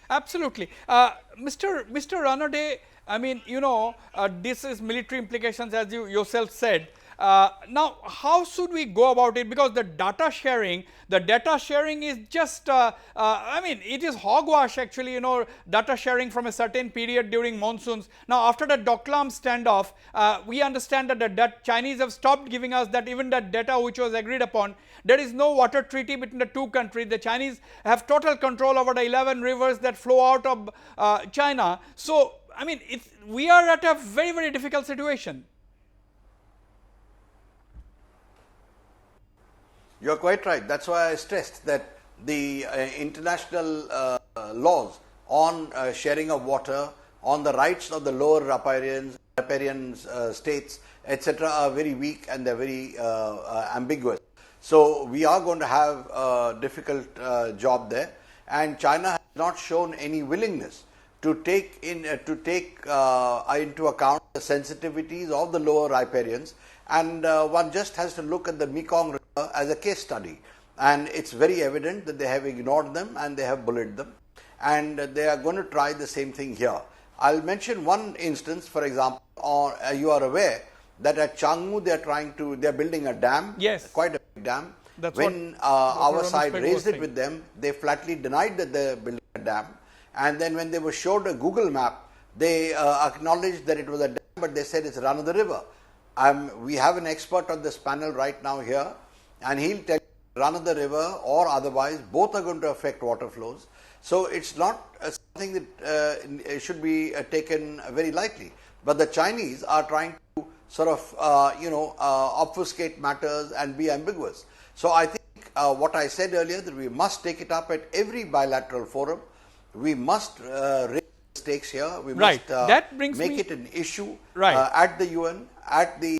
[SPEAKER 1] Absolutely. Mr. Ranade, I mean, this is military implications, as you yourself said. Now, how should we go about it? Because the data sharing is just, I mean, it is hogwash actually, data sharing from a certain period during monsoons. Now, after the Doklam standoff, we understand that the Chinese have stopped giving us that, even that data which was agreed upon. There is no water treaty between the two countries. The Chinese have total control over the 11 rivers that flow out of China. So, I mean, we are at a very, very difficult situation.
[SPEAKER 9] You're quite right. That's why I stressed that the international laws on sharing of water, on the rights of the lower riparian states, etc., are very weak and they're very ambiguous. So we are going to have a difficult job there, and China has not shown any willingness to take into account the sensitivities of the lower riparians. And one just has to look at the Mekong River as a case study, and it's very evident that they have ignored them and they have bullied them, and they are going to try the same thing here. I'll mention one instance, for example, you are aware that at Changmu they are building a dam,
[SPEAKER 1] yes,
[SPEAKER 9] quite a big dam.
[SPEAKER 1] That's
[SPEAKER 9] when our side raised it with them, they flatly denied that they're building a dam, and then when they were showed a Google map, they acknowledged that it was a dam, but they said it's run of the river. We have an expert on this panel right now here, and he'll tell you run of the river or otherwise, both are going to affect water flows. So it's not something that should be taken very lightly. But the Chinese are trying to sort of, obfuscate matters and be ambiguous. So I think what I said earlier, that we must take it up at every bilateral forum. We must raise stakes here. We must make it an issue at the UN, at the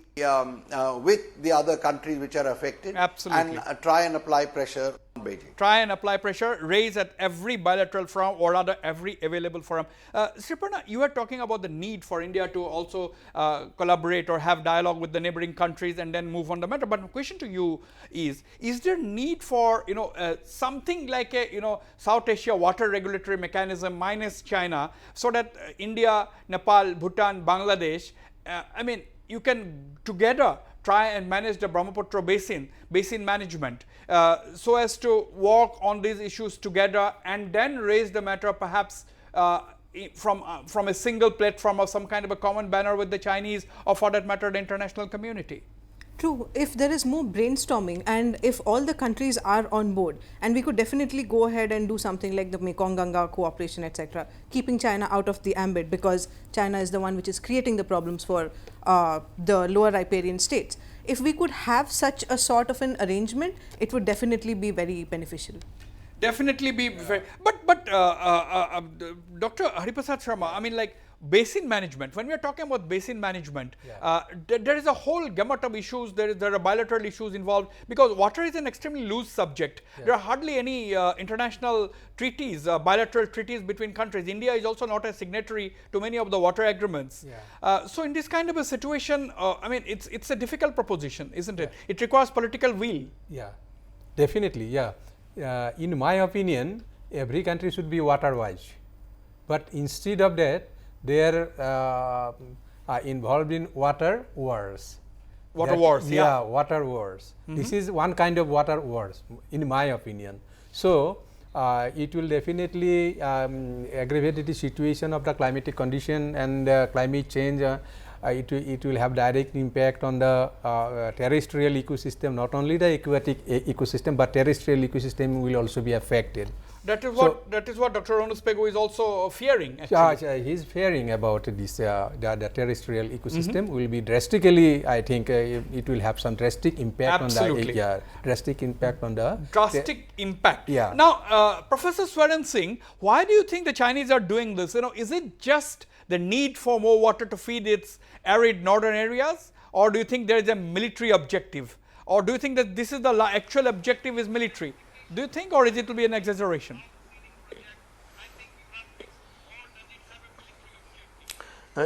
[SPEAKER 9] with the other countries which are affected.
[SPEAKER 1] Absolutely.
[SPEAKER 9] And try and apply pressure on Beijing.
[SPEAKER 1] Try and apply pressure, raise at every bilateral forum, or rather every available forum. Sriparna, you were talking about the need for India to also collaborate or have dialogue with the neighboring countries and then move on the matter. But my question to you is there need for something like a South Asia water regulatory mechanism minus China, so that India, Nepal, Bhutan, Bangladesh, I mean, you can together try and manage the Brahmaputra basin management, so as to work on these issues together and then raise the matter perhaps from a single platform or some kind of a common banner with the Chinese, or for that matter the international community?
[SPEAKER 8] True, if there is more brainstorming and if all the countries are on board, and we could definitely go ahead and do something like the Mekong Ganga cooperation, etc., keeping China out of the ambit, because China is the one which is creating the problems for the lower riparian states. If we could have such a sort of an arrangement, it would definitely be very beneficial.
[SPEAKER 1] Definitely be very, but Dr. Hariprasad Sharma, I mean, like, basin management, when we are talking about basin management, there is a whole gamut of issues. There are bilateral issues involved, because water is an extremely loose subject. There are hardly any international treaties, bilateral treaties between countries. India is also not a signatory to many of the water agreements. So in this kind of a situation, I mean, it's a difficult proposition, isn't it? It requires political will.
[SPEAKER 10] Yeah, definitely, yeah. In my opinion, every country should be water wise, but instead of that, they are involved in water wars.
[SPEAKER 1] Water wars,
[SPEAKER 10] yeah, water wars. This is one kind of water wars, in my opinion. So it will definitely aggravate the situation of the climatic condition and climate change. It will have direct impact on the terrestrial ecosystem, not only the aquatic ecosystem, but terrestrial ecosystem will also be affected.
[SPEAKER 1] That is what Dr. Ronus Pegu is also fearing. Actually,
[SPEAKER 10] he is fearing about this. The terrestrial ecosystem will be drastically. I think it will have some drastic impact on the drastic impact on the
[SPEAKER 1] impact.
[SPEAKER 10] Yeah.
[SPEAKER 1] Now, Professor Swaran Singh, why do you think the Chinese are doing this? You know, is it just the need for more water to feed its arid northern areas, or do you think there is a military objective, or do you think that this is the actual objective is military? Do you think, or is it to be an exaggeration?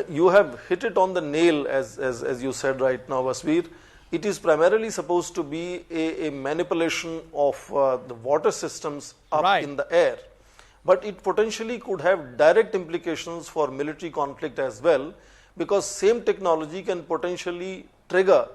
[SPEAKER 5] You have hit it on the nail, as you said right now, Wasbir. It is primarily supposed to be a manipulation of the water systems up in the air, but it potentially could have direct implications for military conflict as well, because same technology can potentially trigger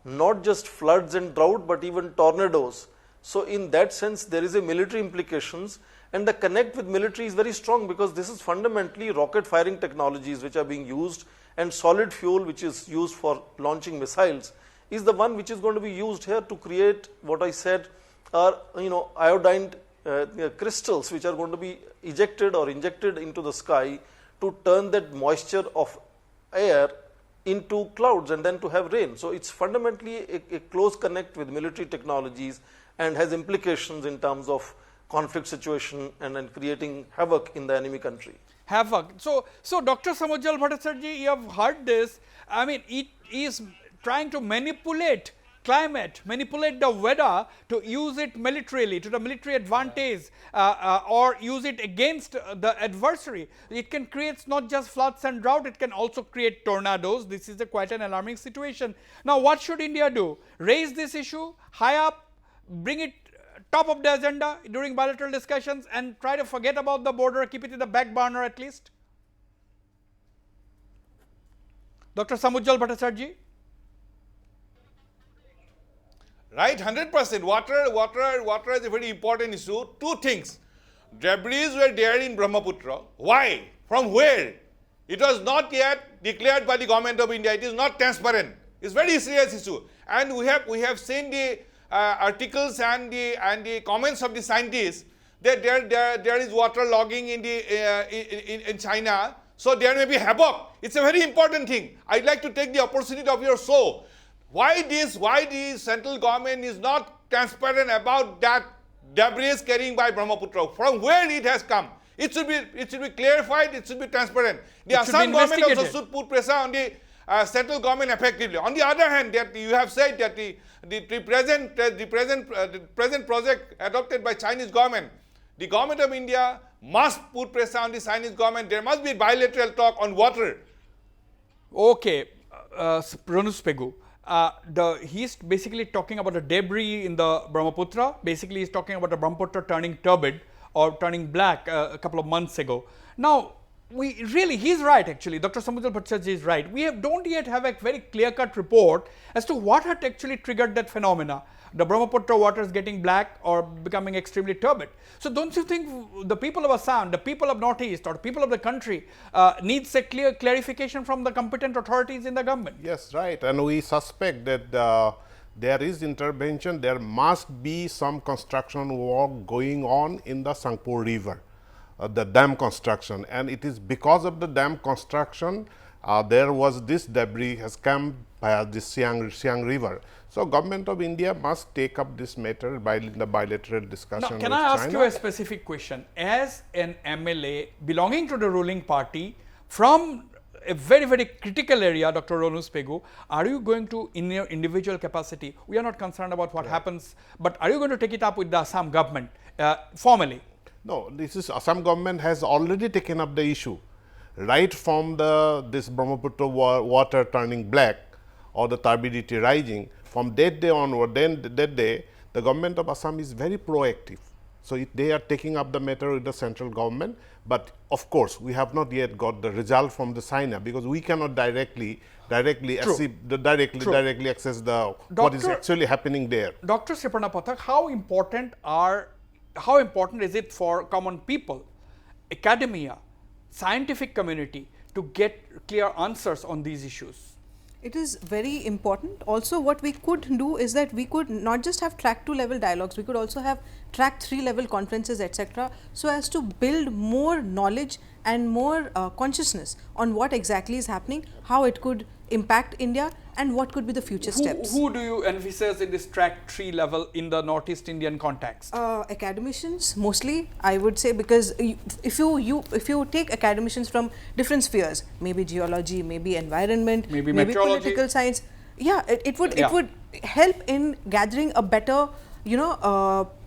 [SPEAKER 5] not just floods and drought, but even tornadoes. So in that sense, there is a military implications, and the connect with military is very strong, because this is fundamentally rocket firing technologies which are being used, and solid fuel which is used for launching missiles is the one which is going to be used here to create what I said are iodine crystals which are going to be ejected or injected into the sky to turn that moisture of air into clouds and then to have rain. So it's fundamentally a close connect with military technologies, and has implications in terms of conflict situation and then creating havoc in the enemy country.
[SPEAKER 1] Havoc. So Dr. Samujjal Bhattacharjee, you have heard this. I mean, it is trying to manipulate climate, manipulate the weather to use it militarily, to the military advantage, or use it against the adversary. It can create not just floods and drought, it can also create tornadoes. This is quite an alarming situation. Now, what should India do? Raise this issue high up, bring it top of the agenda during bilateral discussions, and try to forget about the border, keep it in the back burner at least? Dr. Samujjal Bhattacharjee?
[SPEAKER 6] Right, 100%. Water is a very important issue. Two things. Debris were there in Brahmaputra. Why? From where? It was not yet declared by the government of India. It is not transparent. It's very serious issue. And we have seen the articles and the comments of the scientists that there is water logging in China, so there may be havoc. It's a very important thing. I'd like to take the opportunity of your show. Why the central government is not transparent about that debris carrying by Brahmaputra? From where it has come? It should be clarified. It should be transparent. The Assam government also should put pressure on the central government effectively. On the other hand, that you have said that the present project adopted by Chinese government, the government of India must put pressure on the Chinese government. There must be bilateral talk on water.
[SPEAKER 1] Okay, Ronus Pegu. He's basically talking about the debris in the Brahmaputra. Basically, he's talking about the Brahmaputra turning turbid or turning black a couple of months ago. Now, we really, he's right actually, Dr. Samudra Bhattacharya is right. We don't yet have a very clear-cut report as to what had actually triggered that phenomena. The Brahmaputra waters getting black or becoming extremely turbid. So don't you think the people of Assam, the people of Northeast or the people of the country needs a clear clarification from the competent authorities in the government?
[SPEAKER 7] Yes, right. And we suspect that there is intervention. There must be some construction work going on in the Sangpur River, the dam construction. And it is because of the dam construction there was this debris has come via the Siang River. So government of India must take up this matter in the bilateral discussion
[SPEAKER 1] Now, can
[SPEAKER 7] with
[SPEAKER 1] I ask
[SPEAKER 7] China.
[SPEAKER 1] you a specific question? As an MLA belonging to the ruling party from a very critical area, Dr. Ronus Pegu, are you going to, in your individual capacity, we are not concerned about what happens, but are you going to take it up with the Assam government formally?
[SPEAKER 7] No, Assam government has already taken up the issue. Right from this Brahmaputra water turning black or the turbidity rising, from that day onward, the government of Assam is very proactive. So they are taking up the matter with the central government, but of course we have not yet got the result from the China because we cannot directly access what is actually happening there.
[SPEAKER 1] Dr. Sriparna Pathak, how important is it for common people, academia, scientific community to get clear answers on these issues?
[SPEAKER 8] It is very important. Also, what we could do is that we could not just have track 2 level dialogues, we could also have track 3 level conferences, etc., so as to build more knowledge and more consciousness on what exactly is happening, how it could impact India, and what could be the future steps.
[SPEAKER 1] Who do you emphasize in this track 3 level in the Northeast Indian context?
[SPEAKER 8] Academicians mostly, I would say, because if you take academicians from different spheres, maybe geology, maybe environment,
[SPEAKER 1] maybe
[SPEAKER 8] political science, yeah, it would help in gathering a better,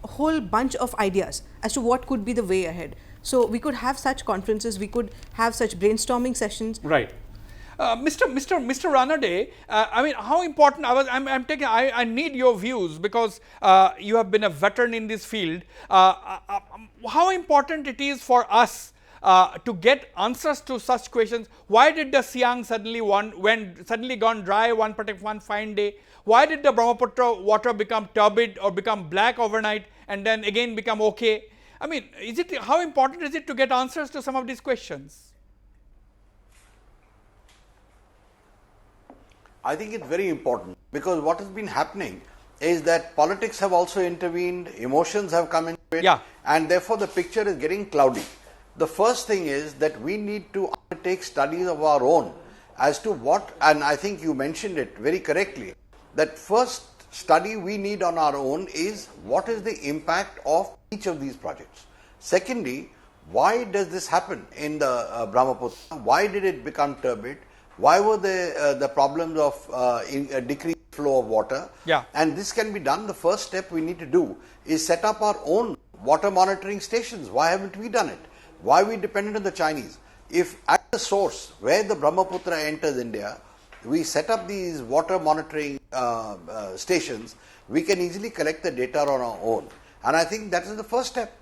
[SPEAKER 8] whole bunch of ideas as to what could be the way ahead. So we could have such conferences, we could have such brainstorming sessions.
[SPEAKER 1] Right. Mr. Ranade, I mean, how important, I need your views because you have been a veteran in this field. How important it is for us to get answers to such questions? Why did the Siang suddenly gone dry one fine day? Why did the Brahmaputra water become turbid or become black overnight and then again become okay? I mean, how important is it to get answers to some of these questions?
[SPEAKER 9] I think it's very important because what has been happening is that politics have also intervened, emotions have come into it, and therefore the picture is getting cloudy. The first thing is that we need to undertake studies of our own as to what, and I think you mentioned it very correctly, that first study we need on our own is what is the impact of each of these projects. Secondly, why does this happen in the Brahmaputra? Why did it become turbid? Why were the problems of decreased flow of water? And this can be done. The first step we need to do is set up our own water monitoring stations. Why haven't we done it? Why are we dependent on the Chinese? If at the source where the Brahmaputra enters India, we set up these water monitoring stations, we can easily collect the data on our own. And I think that is the first step.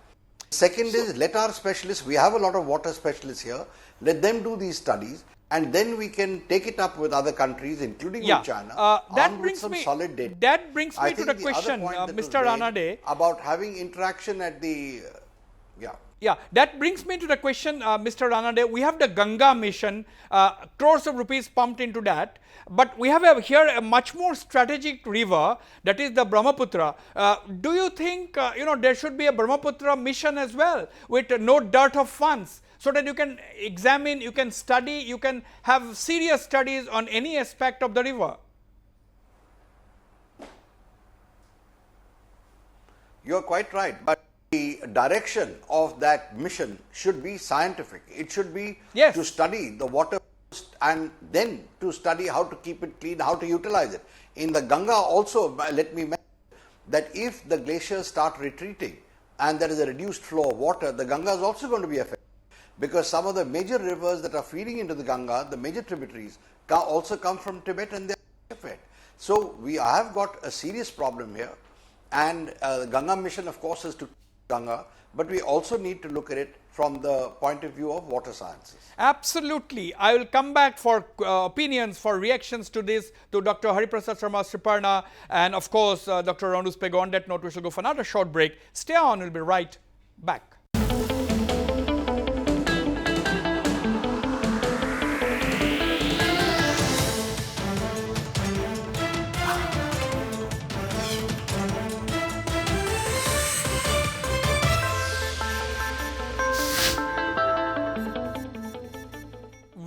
[SPEAKER 9] Second is let our specialists, we have a lot of water specialists here, let them do these studies. And then we can take it up with other countries, including with China,
[SPEAKER 1] that brings
[SPEAKER 9] some
[SPEAKER 1] me,
[SPEAKER 9] solid data.
[SPEAKER 1] That brings me to the question, Mr. Ranade,
[SPEAKER 9] about having interaction at the,
[SPEAKER 1] that brings me to the question, Mr. Ranade. We have the Ganga mission, crores of rupees pumped into that, but we have here a much more strategic river, that is the Brahmaputra. Do you think, there should be a Brahmaputra mission as well, with no dearth of funds, so that you can examine, you can study, you can have serious studies on any aspect of the river?
[SPEAKER 9] You are quite right, but the direction of that mission should be scientific. It should be to study the water and then to study how to keep it clean, how to utilize it. In the Ganga also, let me mention that if the glaciers start retreating and there is a reduced flow of water, the Ganga is also going to be affected. Because some of the major rivers that are feeding into the Ganga, the major tributaries, also come from Tibet and they are affected. So we have got a serious problem here, and the Ganga mission, of course, is to Ganga, but we also need to look at it from the point of view of water sciences.
[SPEAKER 1] Absolutely. I will come back for opinions, for reactions to this, to Dr. Hariprasad Sharma Sriparna and of course Dr. Ranus Pego. On that note, we shall go for another short break. Stay on, we'll be right back.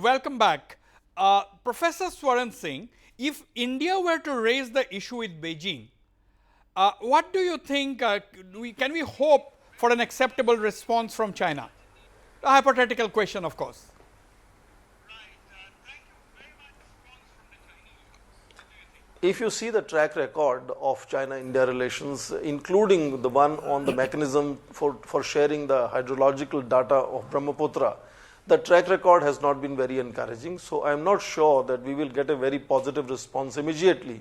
[SPEAKER 1] Welcome back. Professor Swaran Singh, if India were to raise the issue with Beijing, what do you think, can we hope for an acceptable response from China? A hypothetical question, of course.
[SPEAKER 5] If you see the track record of China-India relations, including the one on the mechanism for sharing the hydrological data of Brahmaputra, the track record has not been very encouraging. So I am not sure that we will get a very positive response immediately.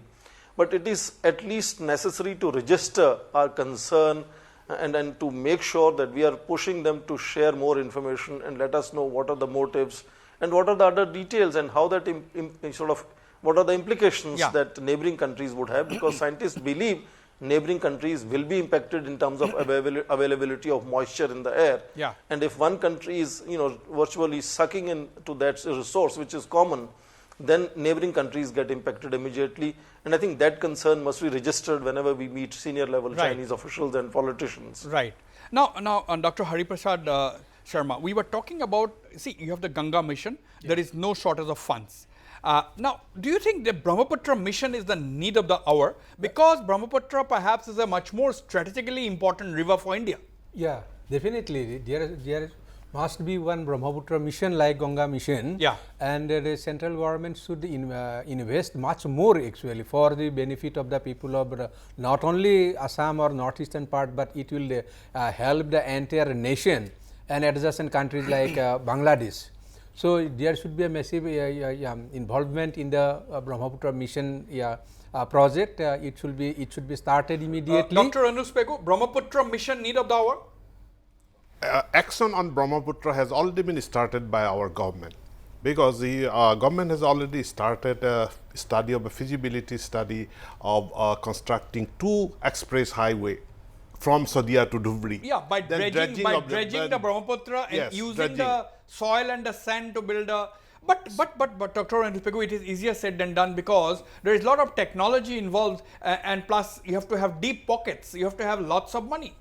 [SPEAKER 5] But it is at least necessary to register our concern and to make sure that we are pushing them to share more information and let us know what are the motives and what are the other details and how that what are the implications that neighboring countries would have, because scientists believe neighboring countries will be impacted in terms of availability of moisture in the air.
[SPEAKER 1] Yeah.
[SPEAKER 5] And if one country is virtually sucking into that resource, which is common, then neighboring countries get impacted immediately. And I think that concern must be registered whenever we meet senior level Chinese officials and politicians.
[SPEAKER 1] Right. Now Dr. Hariprasad Sharma, we were talking about, see, you have the Ganga mission, there is no shortage of funds. Now, do you think the Brahmaputra mission is the need of the hour? Because Brahmaputra perhaps is a much more strategically important river for India.
[SPEAKER 10] Yeah, definitely. There must be one Brahmaputra mission like Ganga mission.
[SPEAKER 1] Yeah.
[SPEAKER 10] And the central government should invest much more actually for the benefit of the people of not only Assam or northeastern part, but it will help the entire nation and adjacent countries like Bangladesh. So there should be a massive involvement in the Brahmaputra mission project. It should be started immediately.
[SPEAKER 1] Dr. Ranus Pego, Brahmaputra mission need of the hour?
[SPEAKER 7] Action on Brahmaputra has already been started by our government, because the government has already started a study of a feasibility study of constructing 2 express highway from Sadia to Dhubri.
[SPEAKER 1] Yeah, by dredging the Brahmaputra and using the soil and the sand to build a. But Dr. Ranus Pego, it is easier said than done, because there is a lot of technology involved, and plus you have to have deep pockets. You have to have lots of money.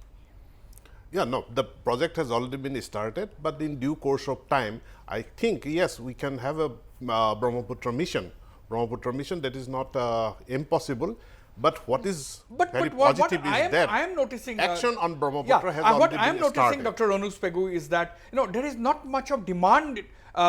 [SPEAKER 7] Yeah, no, the project has already been started, but in due course of time, I think, yes, we can have a Brahmaputra mission. Brahmaputra mission, that is not impossible. But what is very positive is that
[SPEAKER 1] I am noticing
[SPEAKER 7] action on Brahmaputra has already been started.
[SPEAKER 1] What I am noticing, Dr. Ranus Pego, is that there is not much of demand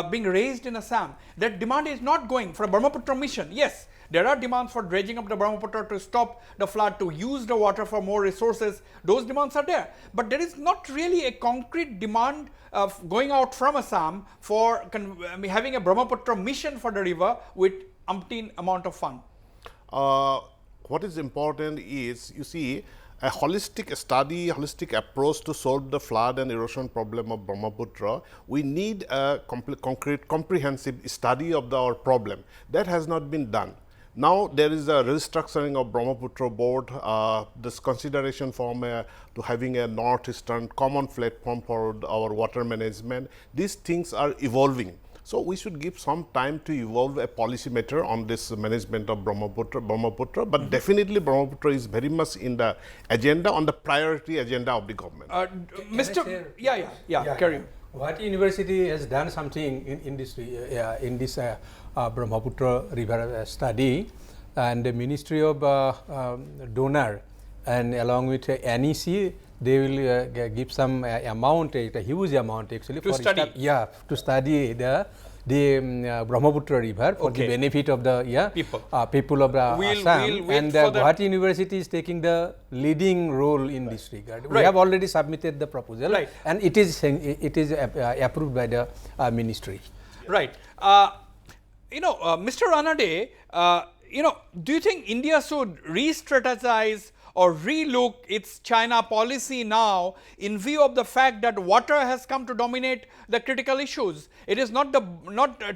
[SPEAKER 1] being raised in Assam. That demand is not going for a Brahmaputra mission. Yes, there are demands for dredging up the Brahmaputra to stop the flood, to use the water for more resources. Those demands are there. But there is not really a concrete demand of going out from Assam for having a Brahmaputra mission for the river with umpteen amount of fund.
[SPEAKER 7] What is important is, you see, a holistic study, holistic approach to solve the flood and erosion problem of Brahmaputra. We need a concrete, comprehensive study of our problem. That has not been done. Now there is a restructuring of Brahmaputra board, this consideration to having a northeastern common platform for our water management. These things are evolving. So we should give some time to evolve a policy matter on this management of Brahmaputra, but definitely Brahmaputra is very much in the agenda, on the priority agenda of the government.
[SPEAKER 1] Carry on.
[SPEAKER 10] What university has done something in this Brahmaputra river study, and the Ministry of Donor and along with NEC, they will give some amount, a huge amount actually,
[SPEAKER 1] to study.
[SPEAKER 10] To study the Brahmaputra river for the benefit of the people of Assam. And Guwahati University is taking the leading role in this regard. We have already submitted the proposal, and it is approved by the ministry.
[SPEAKER 1] Right. Mr. Ranade, do you think India should re-strategize or relook its China policy now in view of the fact that water has come to dominate the critical issues? It is not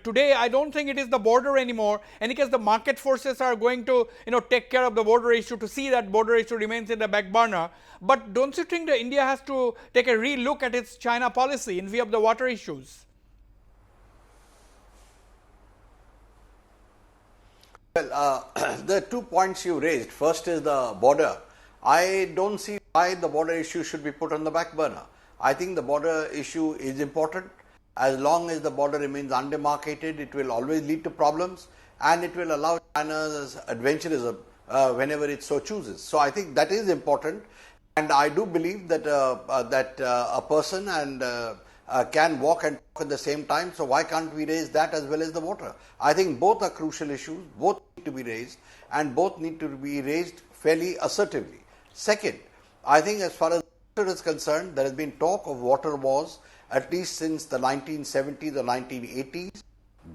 [SPEAKER 1] today. I don't think it is the border anymore. In any case, the market forces are going to take care of the border issue, to see that border issue remains in the back burner. But don't you think that India has to take a relook at its China policy in view of the water issues?
[SPEAKER 9] Well, the 2 points you raised, first is the border. I don't see why the border issue should be put on the back burner. I think the border issue is important. As long as the border remains undemarcated, it will always lead to problems, and it will allow China's adventurism whenever it so chooses. So I think that is important, and I do believe that a person can walk and talk at the same time. So why can't we raise that as well as the water? I think both are crucial issues, both need to be raised, and both need to be raised fairly assertively. Second, I think as far as water is concerned, there has been talk of water wars at least since the 1970s or 1980s.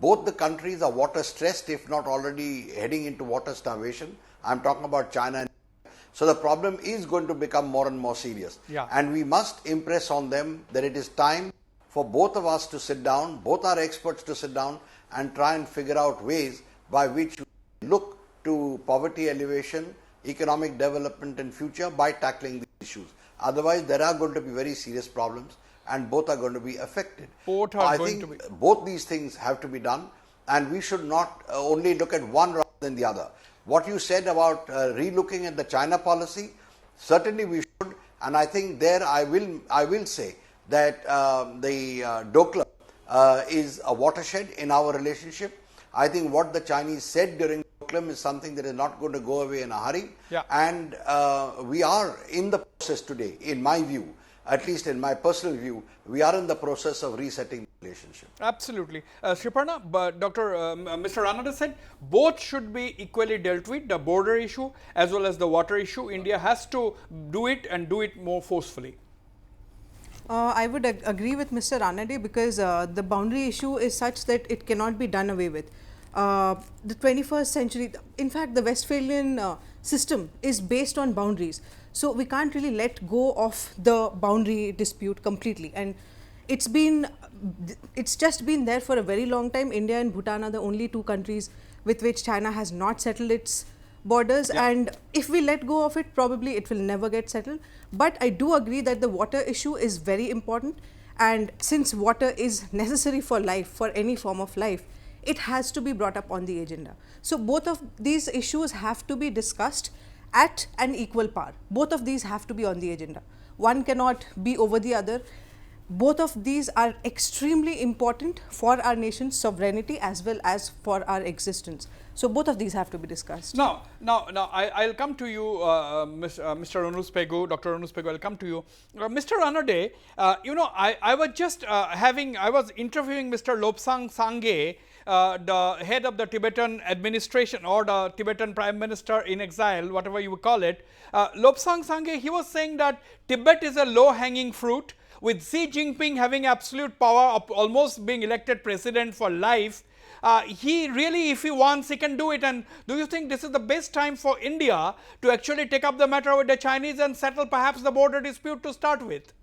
[SPEAKER 9] Both the countries are water stressed, if not already heading into water starvation. I'm talking about China and India. So the problem is going to become more and more serious.
[SPEAKER 1] Yeah.
[SPEAKER 9] And we must impress on them that it is time for both of us to sit down, both our experts to sit down and try and figure out ways by which we look to poverty alleviation, economic development and future by tackling these issues. Otherwise, there are going to be very serious problems and both are going to be affected. I think both these things have to be done, and we should not only look at one rather than the other. What you said about relooking at the China policy, certainly we should, and I think there I will say that the Doklam is a watershed in our relationship. I think what the Chinese said during Doklam is something that is not going to go away in a hurry.
[SPEAKER 1] Yeah.
[SPEAKER 9] And we are in the process today, in my view, at least in my personal view, we are in the process of resetting the relationship.
[SPEAKER 1] Absolutely. Sriparna, but Mr. Ranade said both should be equally dealt with, the border issue as well as the water issue. India has to do it and do it more forcefully.
[SPEAKER 8] I would agree with Mr. Ranade because the boundary issue is such that it cannot be done away with. The 21st century, in fact, the Westphalian system is based on boundaries. So we can't really let go of the boundary dispute completely. And it's just been there for a very long time. India and Bhutan are the only two countries with which China has not settled its borders. Yeah. And if we let go of it, probably it will never get settled. But I do agree that the water issue is very important. And since water is necessary for life, for any form of life, it has to be brought up on the agenda. So both of these issues have to be discussed at an equal par. Both of these have to be on the agenda. One cannot be over the other. Both of these are extremely important for our nation's sovereignty as well as for our existence. So both of these have to be discussed.
[SPEAKER 1] Now, I'll come to you, Mr. Onuspegu, Dr. Onuspegu, I'll come to you. Mr. Ranade, I was just I was interviewing Mr. Lobsang Sangye, the head of the Tibetan administration or the Tibetan Prime Minister in exile, whatever you would call it. Lobsang Sangye, he was saying that Tibet is a low-hanging fruit, with Xi Jinping having absolute power of almost being elected president for life. He really, if he wants, he can do it. And do you think this is the best time for India to actually take up the matter with the Chinese and settle perhaps the border dispute to start with?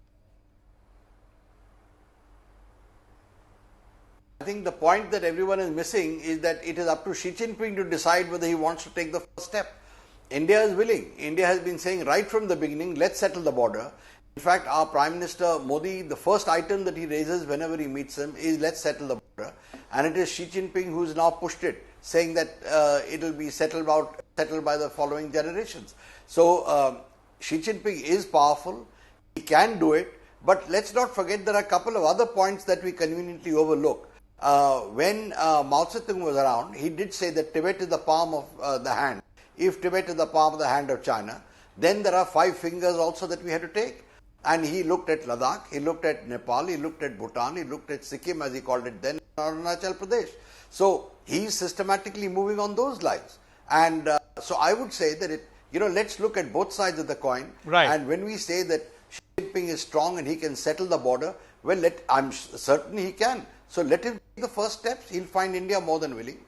[SPEAKER 9] I think the point that everyone is missing is that it is up to Xi Jinping to decide whether he wants to take the first step. India is willing. India has been saying right from the beginning, let's settle the border. In fact, our Prime Minister Modi, the first item that he raises whenever he meets him is let's settle the border. And it is Xi Jinping who has now pushed it, saying that it will be settled by the following generations. So Xi Jinping is powerful, he can do it, but let's not forget there are a couple of other points that we conveniently overlook. When Mao Zedong was around, he did say that Tibet is the palm of the hand. If Tibet is the palm of the hand of China, then there are 5 fingers also that we had to take. And he looked at Ladakh, he looked at Nepal, he looked at Bhutan, he looked at Sikkim as he called it then, Arunachal Pradesh. So he is systematically moving on those lines. And so I would say that let's look at both sides of the coin.
[SPEAKER 1] Right.
[SPEAKER 9] And when we say that Xi Jinping is strong and he can settle the border, well, I'm certain he can. So let him take the first steps. He'll find India more than willing.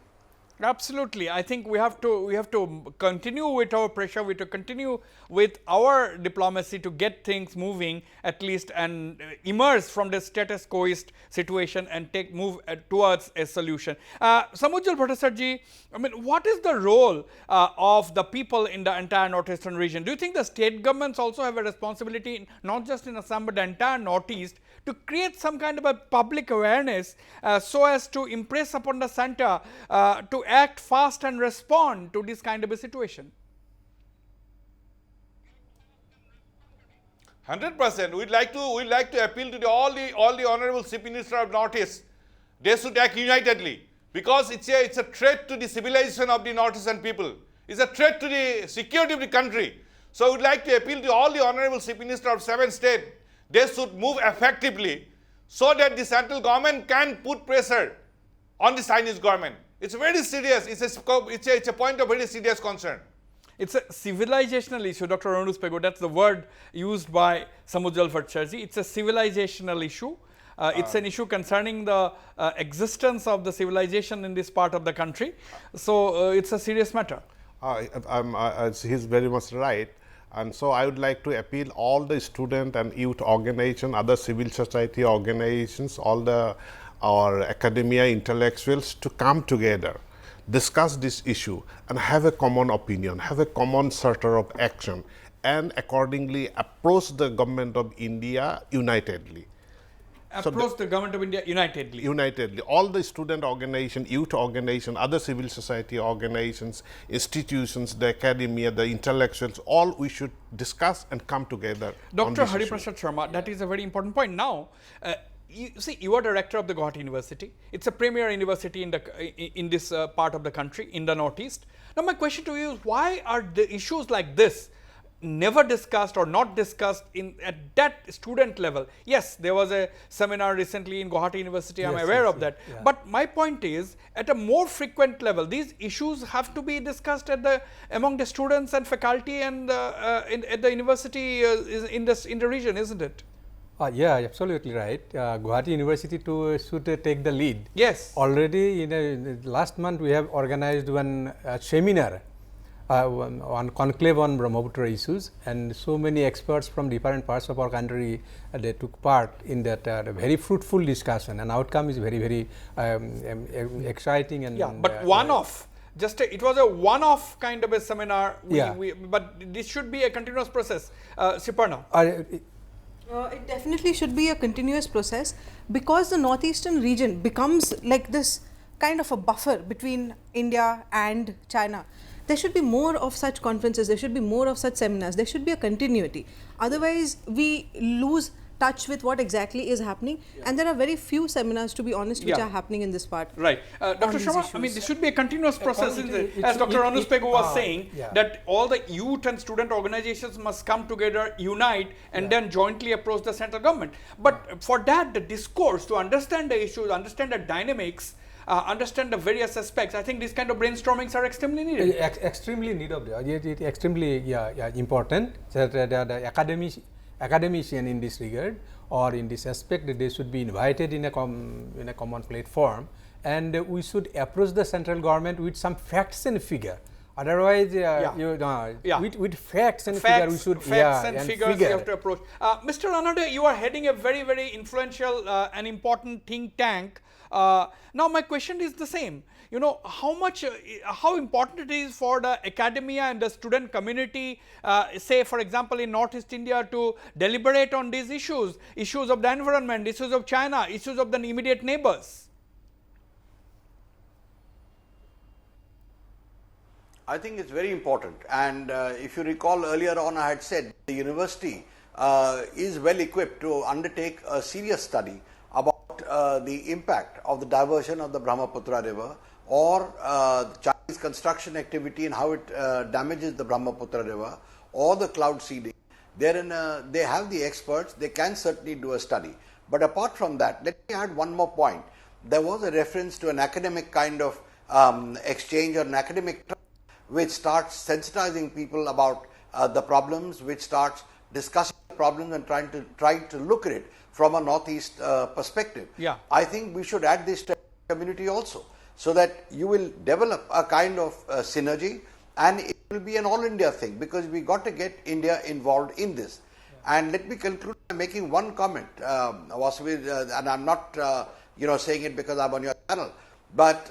[SPEAKER 1] Absolutely. I think we have to continue with our pressure. We have to continue with our diplomacy to get things moving at least, and emerge from the status quoist situation and move towards a solution. Samujjal Bhattacharjee, I mean, what is the role of the people in the entire northeastern region? Do you think the state governments also have a responsibility, not just in Assam but the entire northeast, to create some kind of a public awareness so as to impress upon the center to act fast and respond to this kind of a situation?
[SPEAKER 6] 100%. We'd like to appeal to all the honorable Chief Minister of Northeast. They should act unitedly, because it's a threat to the civilization of the northeastern people. It's a threat to the security of the country. So we'd like to appeal to all the honorable Chief Minister of 7 states. They should move effectively so that the central government can put pressure on the Chinese government. It's very serious. It's a point of very serious concern.
[SPEAKER 1] It's a civilizational issue, Dr. Anuspego Pego. That's the word used by Samujjal Bhattacharjee. It's a civilizational issue. It's an issue concerning the existence of the civilization in this part of the country. So it's a serious matter.
[SPEAKER 7] He's very much right. And so I would like to appeal all the student and youth organizations, other civil society organizations, our academia intellectuals to come together, discuss this issue and have a common opinion, have a common charter of action, and accordingly approach the government of India unitedly.
[SPEAKER 1] Approach the government of India unitedly.
[SPEAKER 7] Unitedly. All the student organization, youth organization, other civil society organizations, institutions, the academia, the intellectuals, all we should discuss and come together.
[SPEAKER 1] Dr. Hariprasad Sharma, that is a very important point. Now, you see, you are director of the Guwahati University. It's a premier university in this part of the country, in the northeast. Now, my question to you is, why are the issues like this never discussed or not discussed at that student level? Yes, there was a seminar recently in Guwahati University, I'm aware of that. Yeah. But my point is, at a more frequent level, these issues have to be discussed among the students and faculty and at the university in the region, isn't it?
[SPEAKER 10] Yeah, absolutely right. Guwahati University should take the lead.
[SPEAKER 1] Yes.
[SPEAKER 10] Already in last month we have organized one seminar on conclave on Brahmaputra issues, and so many experts from different parts of our country they took part in that very fruitful discussion, and outcome is very, very exciting. And
[SPEAKER 1] yeah, but one-off. It was a one-off kind of a seminar. But this should be a continuous process. Siparna.
[SPEAKER 8] It definitely should be a continuous process, because the northeastern region becomes like this kind of a buffer between India and China. There should be more of such conferences, there should be more of such seminars, there should be a continuity. Otherwise, we lose touch with what exactly is happening, and there are very few seminars, to be honest, which are happening in this part.
[SPEAKER 1] Right. Dr. Sharma, I mean, this should be a continuous process, as Dr. Anuspego was saying, that all the youth and student organizations must come together, unite, and then jointly approach the central government. But for that, the discourse, to understand the issues, understand the dynamics, understand the various aspects, I think these kind of brainstormings are extremely needed.
[SPEAKER 10] Extremely needed. It extremely important that the academician in this regard or in this aspect, they should be invited in a common platform, and we should approach the central government with some facts and figure. Otherwise, with facts and figure, we should
[SPEAKER 1] facts and figures you have to approach. Mr. Ranade, you are heading a very, very influential and important think tank. Now, my question is the same. You know, how important it is for the academia and the student community, say, for example, in Northeast India, to deliberate on these issues of the environment, issues of China, issues of the immediate neighbors.
[SPEAKER 9] I think it's very important, and if you recall earlier on, I had said the university is well equipped to undertake a serious study about the impact of the diversion of the Brahmaputra river, or Chinese construction activity and how it damages the Brahmaputra river, or the cloud seeding. They have the experts, they can certainly do a study. But apart from that, let me add one more point. There was a reference to an academic kind of exchange or an academic which starts sensitizing people about the problems, which starts discussing the problems and trying to look at it from a northeast perspective.
[SPEAKER 1] Yeah.
[SPEAKER 9] I think we should add this to the community also. so that you will develop a kind of synergy, and it will be an all India thing, because we got to get India involved in this. And let me conclude by making one comment, Wasbir, and I'm not saying it because I'm on your channel, but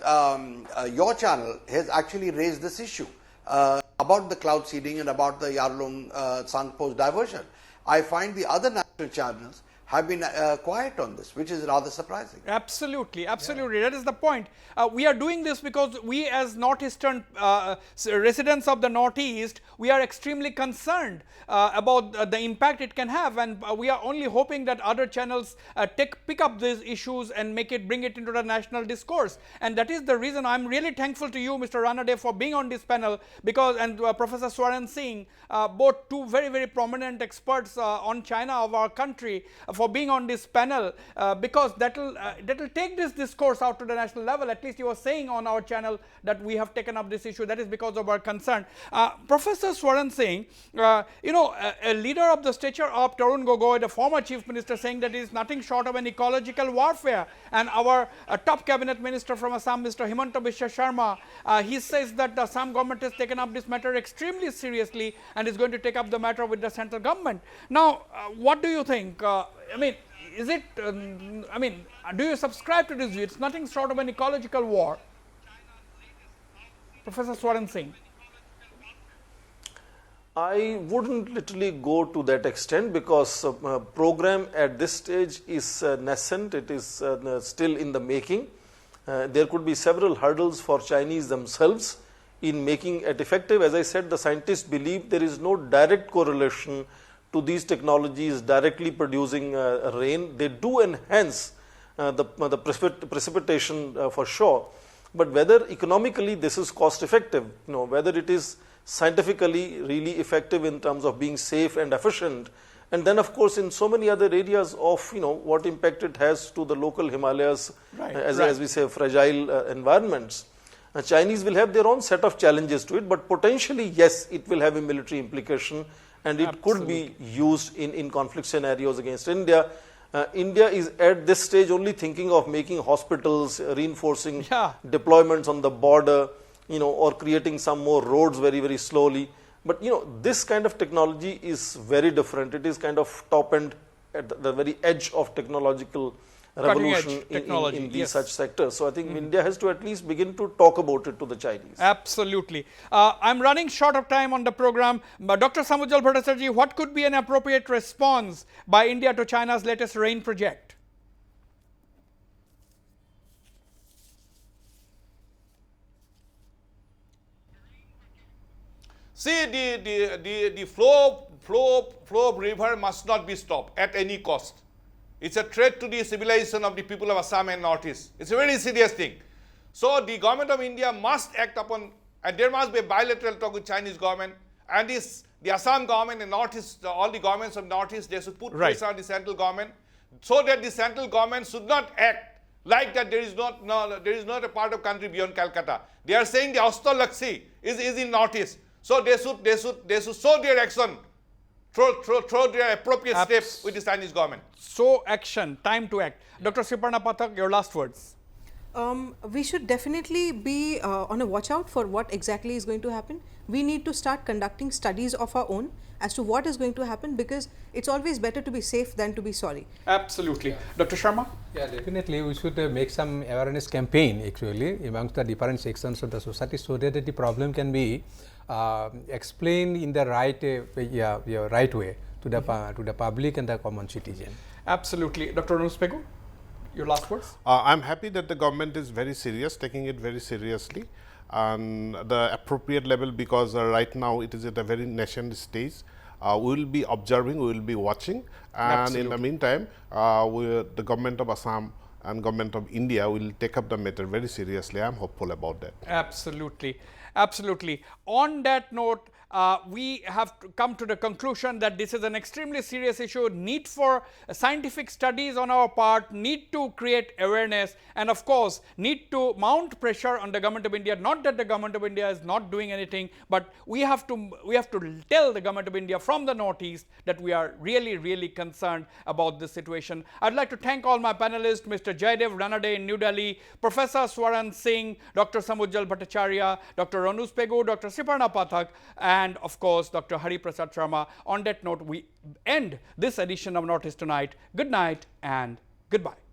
[SPEAKER 9] your channel has actually raised this issue about the cloud seeding and about the Yarlung Sangpo's diversion. I find the other national channels have been quiet on this, which is rather surprising.
[SPEAKER 1] Absolutely, absolutely. That is the point. We are doing this because we, as Northeastern residents of the Northeast, we are extremely concerned about the impact it can have, and we are only hoping that other channels pick up these issues and bring it into the national discourse. And that is the reason I am really thankful to you, Mr. Ranade, for being on this panel, because and Professor Swaran Singh, both two very, very prominent experts on China of our country, for being on this panel, because that will take this discourse out to the national level. At least you were saying on our channel that we have taken up this issue. That is because of our concern. Professor Swaran Singh, a leader of the stature of Tarun Gogoi, the former chief minister, saying that it is nothing short of an ecological warfare, and our top cabinet minister from Assam, Mr. Himanta Biswa Sharma, he says that the Assam government has taken up this matter extremely seriously and is going to take up the matter with the central government. Now, what do you think? I mean, is it, do you subscribe to this view? It's nothing short of an ecological war. Professor Swaran Singh.
[SPEAKER 5] I wouldn't literally go to that extent, because program at this stage is nascent. It is still in the making. There could be several hurdles for Chinese themselves in making it effective. As I said, the scientists believe there is no direct correlation to these technologies directly producing rain. They do enhance the precipitation for sure, but whether economically this is cost effective, whether it is scientifically really effective in terms of being safe and efficient, and then of course in so many other areas of what impact it has to the local Himalayas, as we say, fragile environments. Chinese will have their own set of challenges to it, but potentially yes, it will have a military implication, and it could be used in conflict scenarios against India. India is at this stage only thinking of making hospitals, reinforcing deployments on the border, or creating some more roads very, very slowly. But this kind of technology is very different. It is kind of top end, at the very edge of technological revolution in these such sectors. So I think India has to at least begin to talk about it to the Chinese.
[SPEAKER 1] Absolutely. I'm running short of time on the program. But Dr. Samujjal Bhattacharjee, what could be an appropriate response by India to China's latest rain project?
[SPEAKER 6] See, the flow of river must not be stopped at any cost. It's a threat to the civilization of the people of Assam and Northeast. It's a very serious thing. So the government of India must act upon, and there must be a bilateral talk with Chinese government, and the Assam government and Northeast, all the governments of Northeast, they should put pressure on the central government, so that the central government should not act like that there is not a part of country beyond Calcutta. They are saying the Austal Laksi is in Northeast. So they should show their action, throw their appropriate steps with the Chinese government.
[SPEAKER 1] So action, time to act. Dr. Siparna Pathak, your last words.
[SPEAKER 8] We should definitely be on a watch out for what exactly is going to happen. We need to start conducting studies of our own as to what is going to happen, because it's always better to be safe than to be sorry.
[SPEAKER 1] Absolutely. Dr. Sharma?
[SPEAKER 10] Yeah, definitely we should make some awareness campaign actually amongst the different sections of the society, so that the problem can be explained in the right way to the public and the common citizen.
[SPEAKER 1] Absolutely. Dr. Nuspegu, your last words?
[SPEAKER 7] I'm happy that the government is very serious, taking it very seriously on the appropriate level, because right now it is at a very nascent stage. We will be observing, we will be watching, and in the meantime, the government of Assam and government of India will take up the matter very seriously. I am hopeful about that.
[SPEAKER 1] Absolutely. Absolutely. On that note, we have to come to the conclusion that this is an extremely serious issue, need for scientific studies on our part, need to create awareness, and of course need to mount pressure on the government of India. Not that the government of India is not doing anything, but we have to tell the government of India from the northeast that we are really concerned about this situation. I'd like to thank all my panelists, Mr. Jaydev Ranade in New Delhi, Professor Swaran Singh, Dr. Samujjal Bhattacharya, Dr. Ranus Pegu, Dr. Siparna Pathak, and of course Dr. Hari Prasad Sharma. On that note, we end this edition of Northeast Tonight. Good night and goodbye.